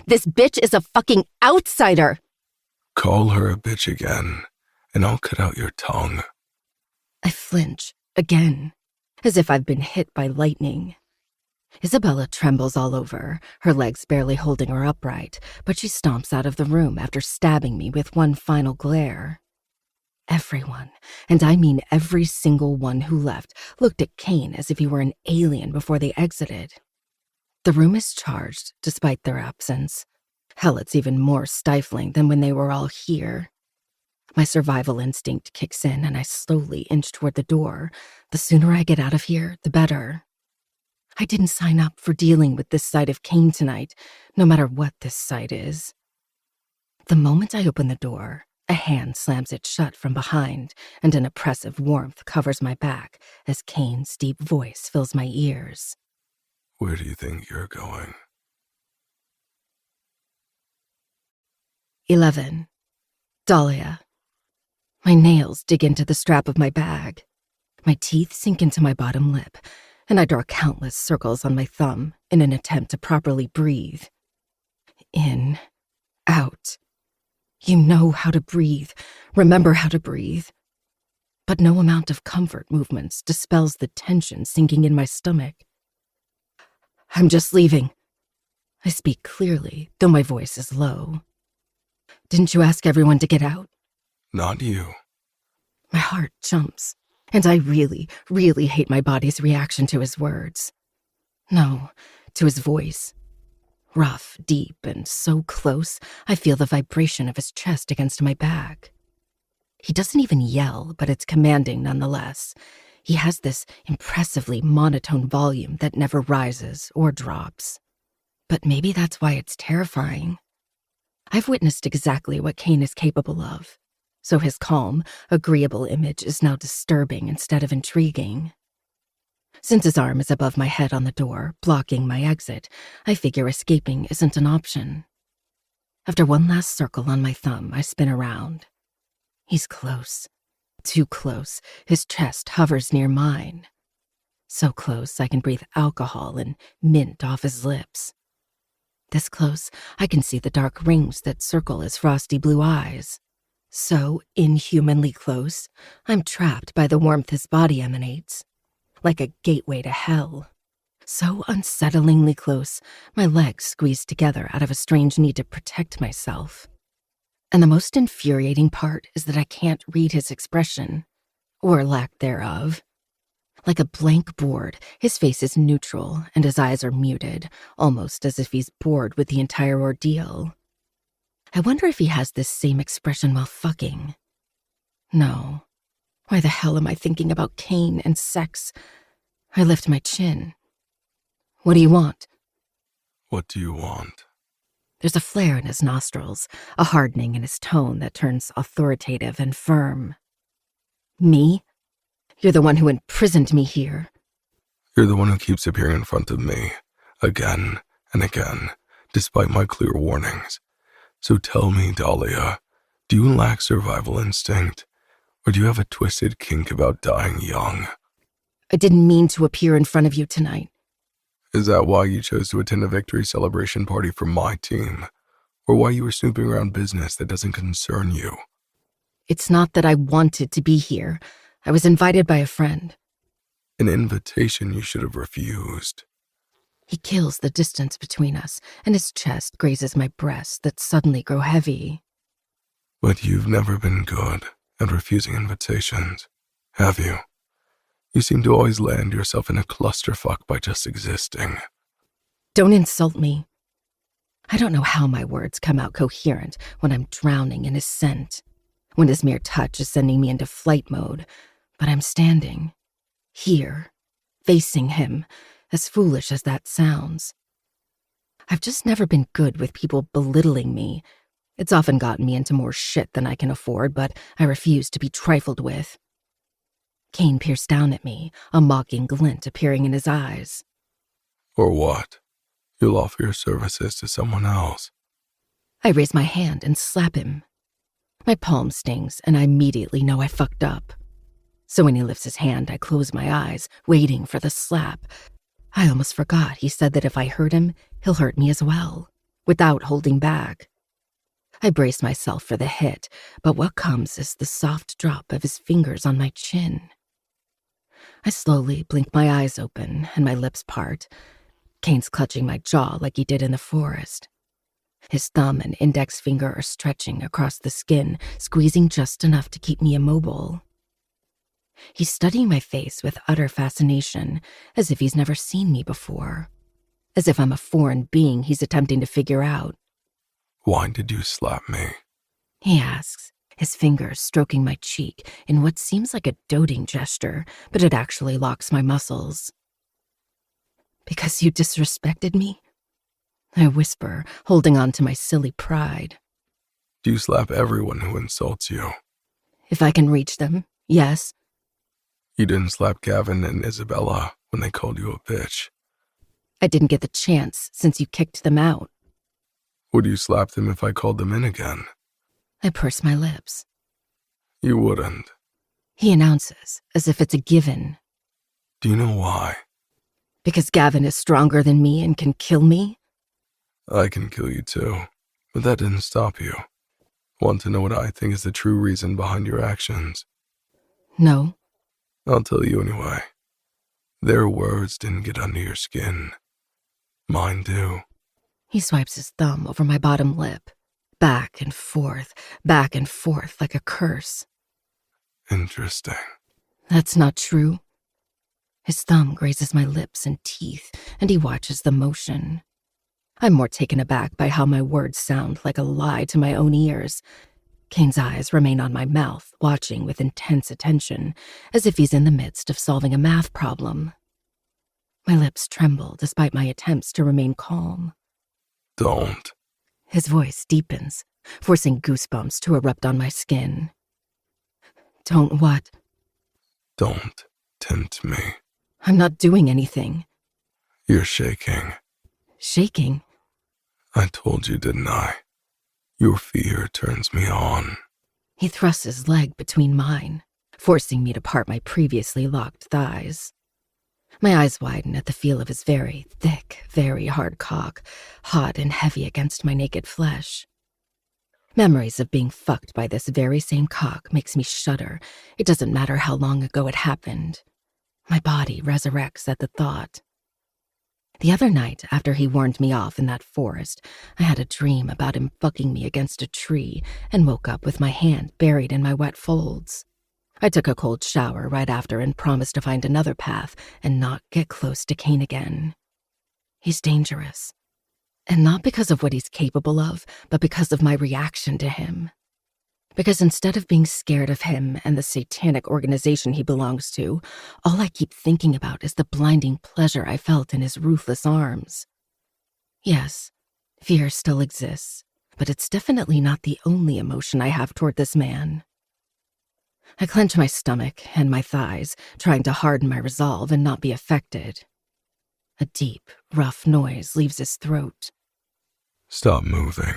This bitch is a fucking outsider!" Call her a bitch again, and I'll cut out your tongue. I flinch, again, as if I've been hit by lightning. Isabella trembles all over, her legs barely holding her upright, but she stomps out of the room after stabbing me with one final glare. Everyone, and I mean every single one who left, looked at Kane as if he were an alien before they exited. The room is charged, despite their absence. Hell, it's even more stifling than when they were all here. My survival instinct kicks in and I slowly inch toward the door. The sooner I get out of here, the better. I didn't sign up for dealing with this side of Kane tonight, no matter what this side is. The moment I open the door, A hand slams it shut from behind, and an oppressive warmth covers my back as Kane's deep voice fills my ears. Where do you think you're going? 11. Dahlia. My nails dig into the strap of my bag. My teeth sink into my bottom lip, and I draw countless circles on my thumb in an attempt to properly breathe. In, out. You know how to breathe. Remember how to breathe. But no amount of comfort movements dispels the tension sinking in my stomach. I'm just leaving. I speak clearly, though my voice is low. Didn't you ask everyone to get out? Not you. My heart jumps, and I really, really hate my body's reaction to his words. No, to his voice. Rough, deep, and so close, I feel the vibration of his chest against my back. He doesn't even yell, but it's commanding nonetheless. He has this impressively monotone volume that never rises or drops. But maybe that's why it's terrifying. I've witnessed exactly what Kane is capable of, so his calm, agreeable image is now disturbing instead of intriguing. Since his arm is above my head on the door, blocking my exit, I figure escaping isn't an option. After one last circle on my thumb, I spin around. He's close. Too close. His chest hovers near mine. So close I can breathe alcohol and mint off his lips. This close, I can see the dark rings that circle his frosty blue eyes. So inhumanly close, I'm trapped by the warmth his body emanates. Like a gateway to hell. So unsettlingly close, my legs squeeze together out of a strange need to protect myself. And the most infuriating part is that I can't read his expression, or lack thereof. Like a blank board, his face is neutral and his eyes are muted, almost as if he's bored with the entire ordeal. I wonder if he has this same expression while fucking. No. Why the hell am I thinking about Kane and sex? I lift my chin. What do you want? What do you want? There's a flare in his nostrils, a hardening in his tone that turns authoritative and firm. Me? You're the one who imprisoned me here. You're the one who keeps appearing in front of me, again and again, despite my clear warnings. So tell me, Dahlia, do you lack survival instinct? Or do you have a twisted kink about dying young? I didn't mean to appear in front of you tonight. Is that why you chose to attend a victory celebration party for my team? Or why you were snooping around business that doesn't concern you? It's not that I wanted to be here. I was invited by a friend. An invitation you should have refused. He kills the distance between us, and his chest grazes my breasts that suddenly grow heavy. But you've never been good at refusing invitations, have you? You seem to always land yourself in a clusterfuck by just existing. Don't insult me. I don't know how my words come out coherent when I'm drowning in his scent, when his mere touch is sending me into flight mode, but I'm standing, here, facing him, as foolish as that sounds. I've just never been good with people belittling me. It's often gotten me into more shit than I can afford, but I refuse to be trifled with. Kane peers down at me, a mocking glint appearing in his eyes. Or what? You'll offer your services to someone else. I raise my hand and slap him. My palm stings, and I immediately know I fucked up. So when he lifts his hand, I close my eyes, waiting for the slap. I almost forgot he said that if I hurt him, he'll hurt me as well, without holding back. I brace myself for the hit, but what comes is the soft drop of his fingers on my chin. I slowly blink my eyes open and my lips part. Kane's clutching my jaw like he did in the forest. His thumb and index finger are stretching across the skin, squeezing just enough to keep me immobile. He's studying my face with utter fascination, as if he's never seen me before. As if I'm a foreign being he's attempting to figure out. Why did you slap me? He asks, his fingers stroking my cheek in what seems like a doting gesture, but it actually locks my muscles. Because you disrespected me? I whisper, holding on to my silly pride. Do you slap everyone who insults you? If I can reach them, yes. You didn't slap Gavin and Isabella when they called you a bitch. I didn't get the chance since you kicked them out. Would you slap them if I called them in again? I purse my lips. You wouldn't. He announces, as if it's a given. Do you know why? Because Gavin is stronger than me and can kill me? I can kill you too, but that didn't stop you. Want to know what I think is the true reason behind your actions? No. I'll tell you anyway. Their words didn't get under your skin. Mine do. He swipes his thumb over my bottom lip, back and forth like a curse. Interesting. That's not true. His thumb grazes my lips and teeth, and he watches the motion. I'm more taken aback by how my words sound like a lie to my own ears. Kane's eyes remain on my mouth, watching with intense attention, as if he's in the midst of solving a math problem. My lips tremble despite my attempts to remain calm. Don't. His voice deepens, forcing goosebumps to erupt on my skin. Don't what? Don't tempt me. I'm not doing anything. You're shaking. Shaking? I told you, didn't I? Your fear turns me on. He thrusts his leg between mine, forcing me to part my previously locked thighs. My eyes widen at the feel of his very thick, very hard cock, hot and heavy against my naked flesh. Memories of being fucked by this very same cock makes me shudder. It doesn't matter how long ago it happened. My body resurrects at the thought. The other night, after he warned me off in that forest, I had a dream about him fucking me against a tree and woke up with my hand buried in my wet folds. I took a cold shower right after and promised to find another path and not get close to Kane again. He's dangerous. And not because of what he's capable of, but because of my reaction to him. Because instead of being scared of him and the satanic organization he belongs to, all I keep thinking about is the blinding pleasure I felt in his ruthless arms. Yes, fear still exists, but it's definitely not the only emotion I have toward this man. I clench my stomach and my thighs, trying to harden my resolve and not be affected. A deep, rough noise leaves his throat. Stop moving,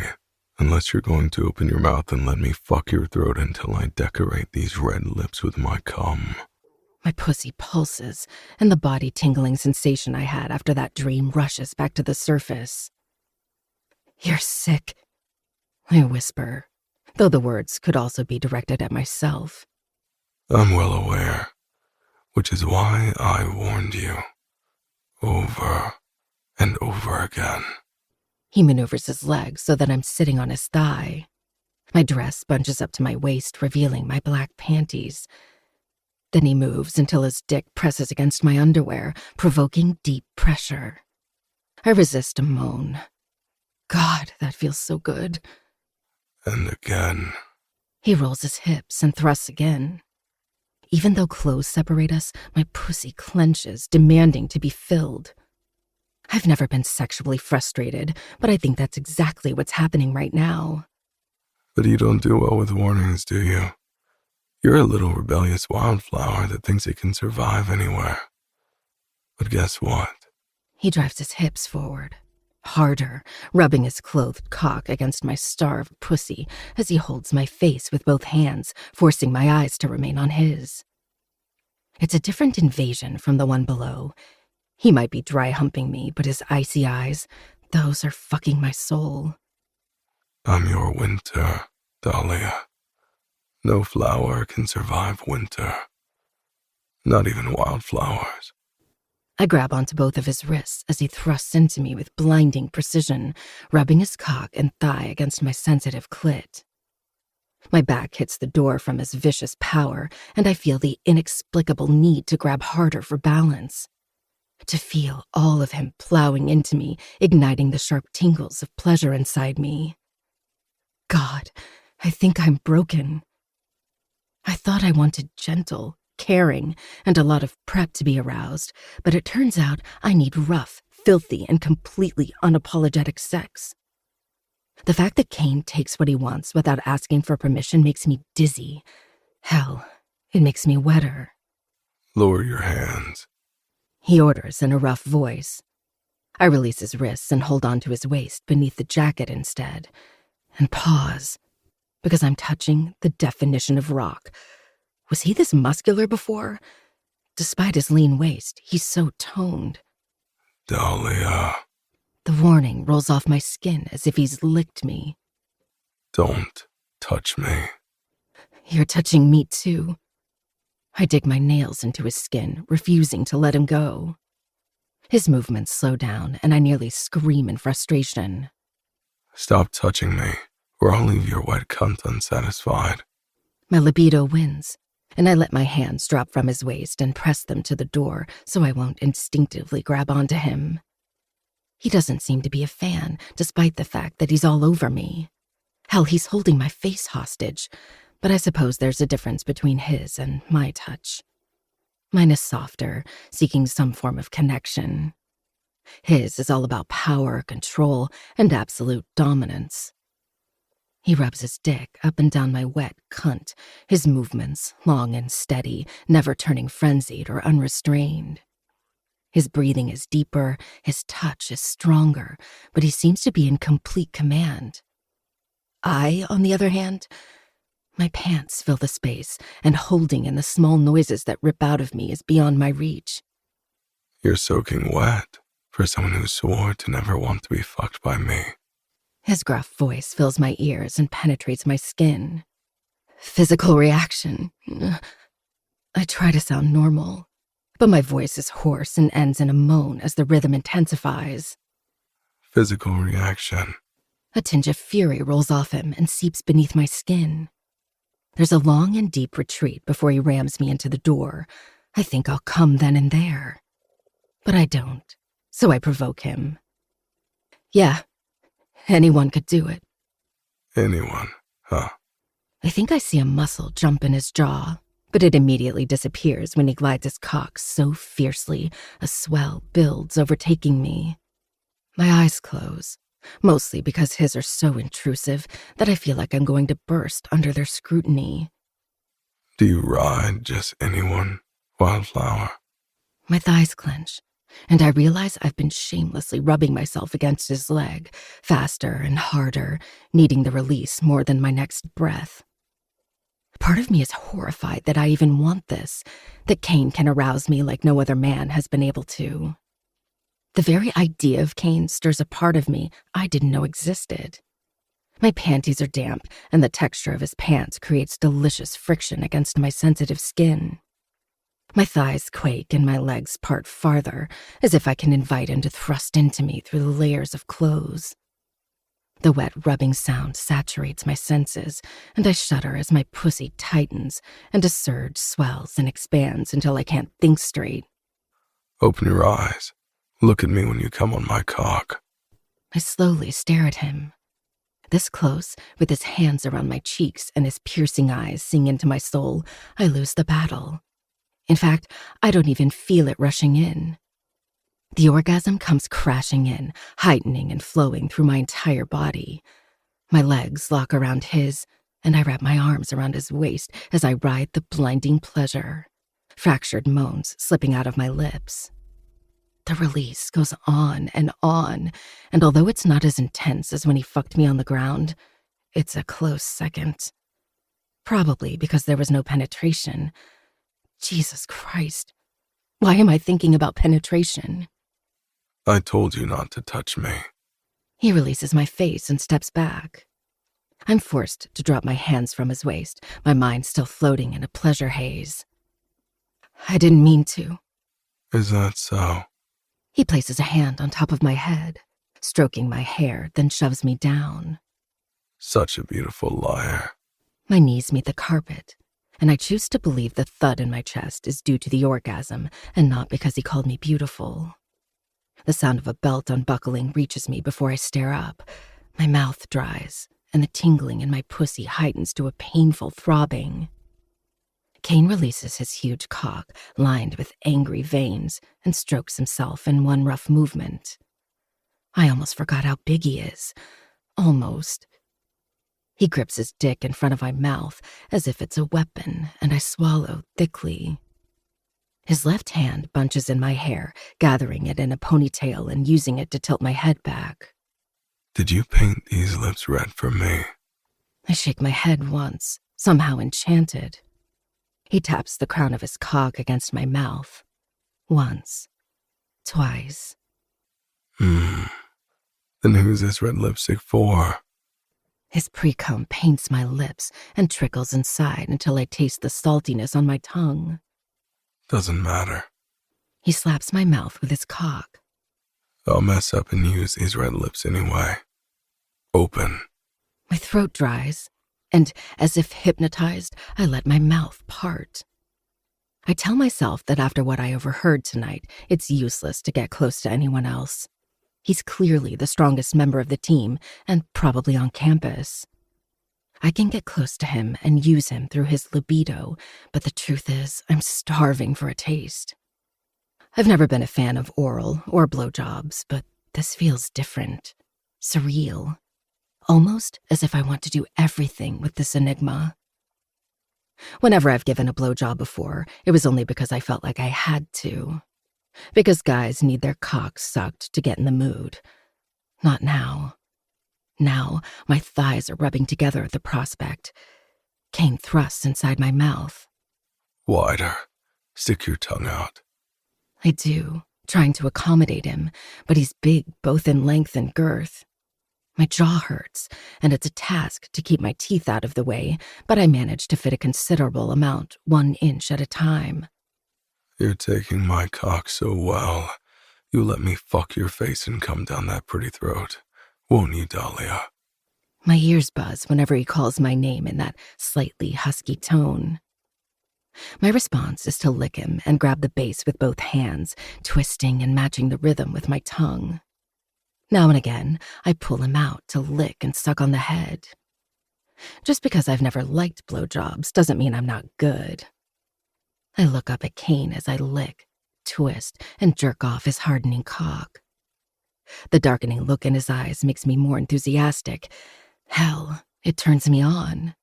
unless you're going to open your mouth and let me fuck your throat until I decorate these red lips with my cum. My pussy pulses, and the body-tingling sensation I had after that dream rushes back to the surface. You're sick, I whisper, though the words could also be directed at myself. I'm well aware, which is why I warned you. Over and over again. He maneuvers his legs so that I'm sitting on his thigh. My dress bunches up to my waist, revealing my black panties. Then he moves until his dick presses against my underwear, provoking deep pressure. I resist a moan. God, that feels so good. And again. He rolls his hips and thrusts again. Even though clothes separate us, my pussy clenches, demanding to be filled. I've never been sexually frustrated, but I think that's exactly what's happening right now. But you don't do well with warnings, do you? You're a little rebellious wildflower that thinks it can survive anywhere. But guess what? He drives his hips forward, harder, rubbing his clothed cock against my starved pussy as he holds my face with both hands, forcing my eyes to remain on his. It's a different invasion from the one below. He might be dry humping me, but his icy eyes, those are fucking my soul. I'm your winter, Dahlia. No flower can survive winter. Not even wildflowers. I grab onto both of his wrists as he thrusts into me with blinding precision, rubbing his cock and thigh against my sensitive clit. My back hits the door from his vicious power, and I feel the inexplicable need to grab harder for balance. To feel all of him plowing into me, igniting the sharp tingles of pleasure inside me. God, I think I'm broken. I thought I wanted gentle, caring, and a lot of prep to be aroused, but it turns out I need rough, filthy, and completely unapologetic sex. The fact that Kane takes what he wants without asking for permission makes me dizzy. Hell, it makes me wetter. Lower your hands. He orders in a rough voice. I release his wrists and hold on to his waist beneath the jacket instead, and pause, because I'm touching the definition of rock. Was he this muscular before? Despite his lean waist, he's so toned. Dahlia. The warning rolls off my skin as if he's licked me. Don't touch me. You're touching me too. I dig my nails into his skin, refusing to let him go. His movements slow down, and I nearly scream in frustration. Stop touching me, or I'll leave your wet cunt unsatisfied. My libido wins, and I let my hands drop from his waist and press them to the door so I won't instinctively grab onto him. He doesn't seem to be a fan, despite the fact that he's all over me. Hell, he's holding my face hostage, but I suppose there's a difference between his and my touch. Mine is softer, seeking some form of connection. His is all about power, control, and absolute dominance. He rubs his dick up and down my wet cunt, his movements long and steady, never turning frenzied or unrestrained. His breathing is deeper, his touch is stronger, but he seems to be in complete command. I, on the other hand, my pants fill the space, and holding in the small noises that rip out of me is beyond my reach. You're soaking wet for someone who swore to never want to be fucked by me. His gruff voice fills my ears and penetrates my skin. Physical reaction. I try to sound normal, but my voice is hoarse and ends in a moan as the rhythm intensifies. Physical reaction. A tinge of fury rolls off him and seeps beneath my skin. There's a long and deep retreat before he rams me into the door. I think I'll come then and there. But I don't, so I provoke him. Yeah, anyone could do it. Anyone, huh? I think I see a muscle jump in his jaw, but it immediately disappears when he glides his cock so fiercely a swell builds, overtaking me. My eyes close, mostly because his are so intrusive that I feel like I'm going to burst under their scrutiny. Do you ride just anyone, Wildflower? My thighs clench, and I realize I've been shamelessly rubbing myself against his leg, faster and harder, needing the release more than my next breath. Part of me is horrified that I even want this, that Kane can arouse me like no other man has been able to. The very idea of Kane stirs a part of me I didn't know existed. My panties are damp, and the texture of his pants creates delicious friction against my sensitive skin. My thighs quake and my legs part farther, as if I can invite him to thrust into me through the layers of clothes. The wet rubbing sound saturates my senses, and I shudder as my pussy tightens and a surge swells and expands until I can't think straight. Open your eyes. Look at me when you come on my cock. I slowly stare at him. This close, with his hands around my cheeks and his piercing eyes sink into my soul, I lose the battle. In fact, I don't even feel it rushing in. The orgasm comes crashing in, heightening and flowing through my entire body. My legs lock around his, and I wrap my arms around his waist as I ride the blinding pleasure, fractured moans slipping out of my lips. The release goes on, and although it's not as intense as when he fucked me on the ground, it's a close second. Probably because there was no penetration. Jesus Christ. Why am I thinking about penetration? I told you not to touch me. He releases my face and steps back. I'm forced to drop my hands from his waist, my mind still floating in a pleasure haze. I didn't mean to. Is that so? He places a hand on top of my head, stroking my hair, then shoves me down. Such a beautiful liar. My knees meet the carpet, and I choose to believe the thud in my chest is due to the orgasm and not because he called me beautiful. The sound of a belt unbuckling reaches me before I stare up. My mouth dries, and the tingling in my pussy heightens to a painful throbbing. Kane releases his huge cock, lined with angry veins, and strokes himself in one rough movement. I almost forgot how big he is. Almost. He grips his dick in front of my mouth as if it's a weapon, and I swallow thickly. His left hand bunches in my hair, gathering it in a ponytail and using it to tilt my head back. Did you paint these lips red for me? I shake my head once, somehow enchanted. He taps the crown of his cock against my mouth. Once. Twice. Then who's this red lipstick for? His pre-cum paints my lips and trickles inside until I taste the saltiness on my tongue. Doesn't matter. He slaps my mouth with his cock. I'll mess up and use these red lips anyway. Open. My throat dries, and as if hypnotized, I let my mouth part. I tell myself that after what I overheard tonight, it's useless to get close to anyone else. He's clearly the strongest member of the team, and probably on campus. I can get close to him and use him through his libido, but the truth is, I'm starving for a taste. I've never been a fan of oral or blowjobs, but this feels different, surreal, almost as if I want to do everything with this enigma. Whenever I've given a blowjob before, it was only because I felt like I had to. Because guys need their cocks sucked to get in the mood. Not now. Now, my thighs are rubbing together at the prospect. Kane thrusts inside my mouth. Wider. Stick your tongue out. I do, trying to accommodate him, but he's big both in length and girth. My jaw hurts, and it's a task to keep my teeth out of the way, but I manage to fit a considerable amount, 1 inch at a time. You're taking my cock so well. You let me fuck your face and come down that pretty throat. Won't you, Dahlia? My ears buzz whenever he calls my name in that slightly husky tone. My response is to lick him and grab the bass with both hands, twisting and matching the rhythm with my tongue. Now and again, I pull him out to lick and suck on the head. Just because I've never liked blowjobs doesn't mean I'm not good. I look up at Kane as I lick, twist, and jerk off his hardening cock. The darkening look in his eyes makes me more enthusiastic. Hell, it turns me on.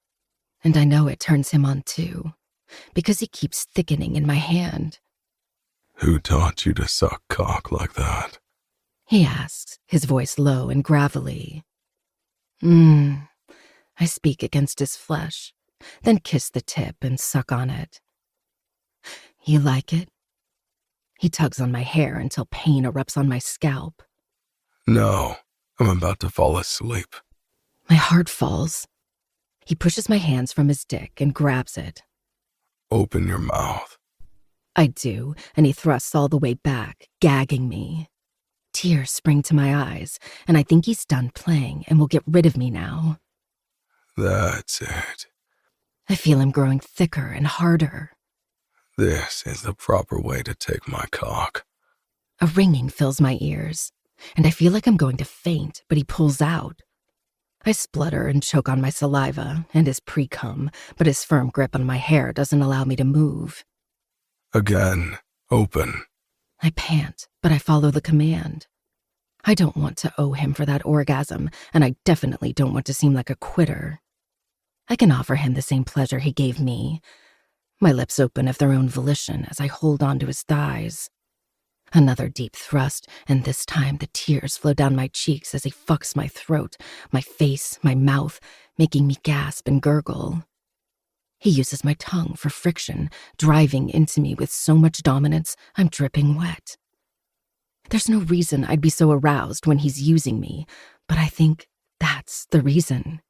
And I know it turns him on too, because he keeps thickening in my hand. Who taught you to suck cock like that? He asks, his voice low and gravelly. I speak against his flesh, then kiss the tip and suck on it. You like it? He tugs on my hair until pain erupts on my scalp. No, I'm about to fall asleep. My heart falls. He pushes my hands from his dick and grabs it. Open your mouth. I do, and he thrusts all the way back, gagging me. Tears spring to my eyes, and I think he's done playing and will get rid of me now. That's it. I feel him growing thicker and harder. This is the proper way to take my cock. A ringing fills my ears, and I feel like I'm going to faint, but he pulls out. I splutter and choke on my saliva and his pre-cum, but his firm grip on my hair doesn't allow me to move. Again, open. I pant, but I follow the command. I don't want to owe him for that orgasm, and I definitely don't want to seem like a quitter. I can offer him the same pleasure he gave me. My lips open of their own volition as I hold on to his thighs. Another deep thrust, and this time the tears flow down my cheeks as he fucks my throat, my face, my mouth, making me gasp and gurgle. He uses my tongue for friction, driving into me with so much dominance, I'm dripping wet. There's no reason I'd be so aroused when he's using me, but I think that's the reason.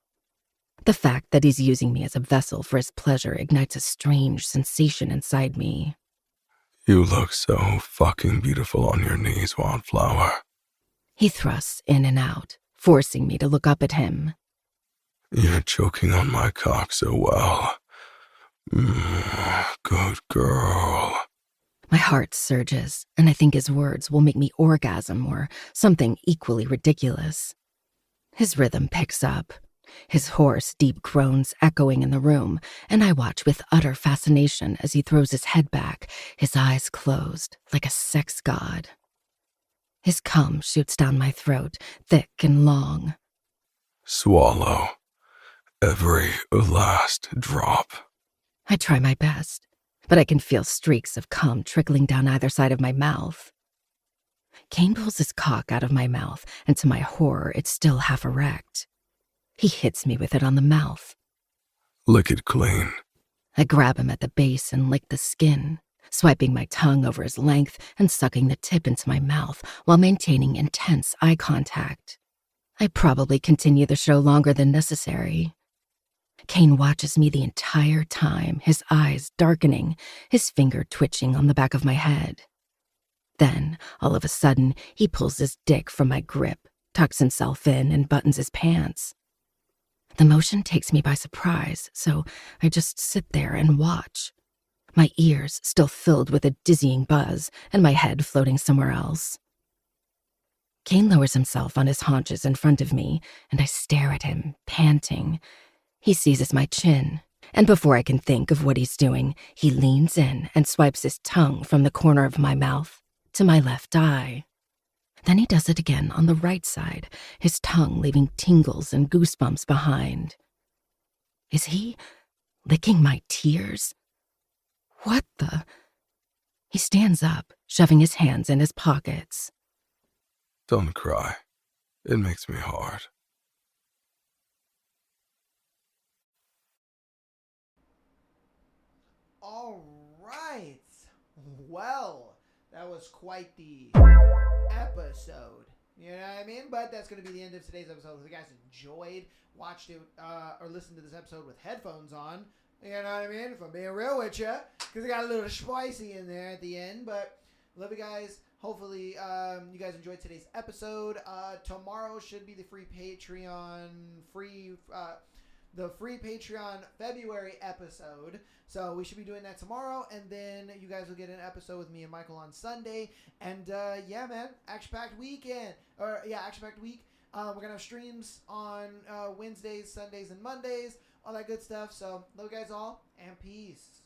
The fact that he's using me as a vessel for his pleasure ignites a strange sensation inside me. You look so fucking beautiful on your knees, Wildflower. He thrusts in and out, forcing me to look up at him. You're choking on my cock so well. Good girl. My heart surges, and I think his words will make me orgasm or something equally ridiculous. His rhythm picks up, his hoarse, deep groans echoing in the room, and I watch with utter fascination as he throws his head back, his eyes closed, like a sex god. His cum shoots down my throat, thick and long. Swallow every last drop. I try my best, but I can feel streaks of cum trickling down either side of my mouth. Kane pulls his cock out of my mouth, and to my horror, it's still half erect. He hits me with it on the mouth. Lick it clean. I grab him at the base and lick the skin, swiping my tongue over his length and sucking the tip into my mouth while maintaining intense eye contact. I probably continue the show longer than necessary. Kane watches me the entire time, his eyes darkening, his finger twitching on the back of my head. Then, all of a sudden, he pulls his dick from my grip, tucks himself in, and buttons his pants. The motion takes me by surprise, so I just sit there and watch, my ears still filled with a dizzying buzz and my head floating somewhere else. Kane lowers himself on his haunches in front of me, and I stare at him, panting. He seizes my chin, and before I can think of what he's doing, he leans in and swipes his tongue from the corner of my mouth to my left eye. Then he does it again on the right side, his tongue leaving tingles and goosebumps behind. Is he licking my tears? What the? He stands up, shoving his hands in his pockets. Don't cry. It makes me hard. All right. Well, that was quite the episode. You know what I mean? But that's going to be the end of today's episode. If you guys enjoyed, watched it, or listened to this episode with headphones on, you know what I mean? If I'm being real with you, because I got a little spicy in there at the end. But love you guys. Hopefully, you guys enjoyed today's episode. Tomorrow should be the free Patreon February episode. So we should be doing that tomorrow, and then you guys will get an episode with me and Michael on Sunday. And yeah, man, action-packed weekend. Action-packed week. We're gonna have streams on Wednesdays, Sundays, and Mondays. All that good stuff. So love you guys all, and peace.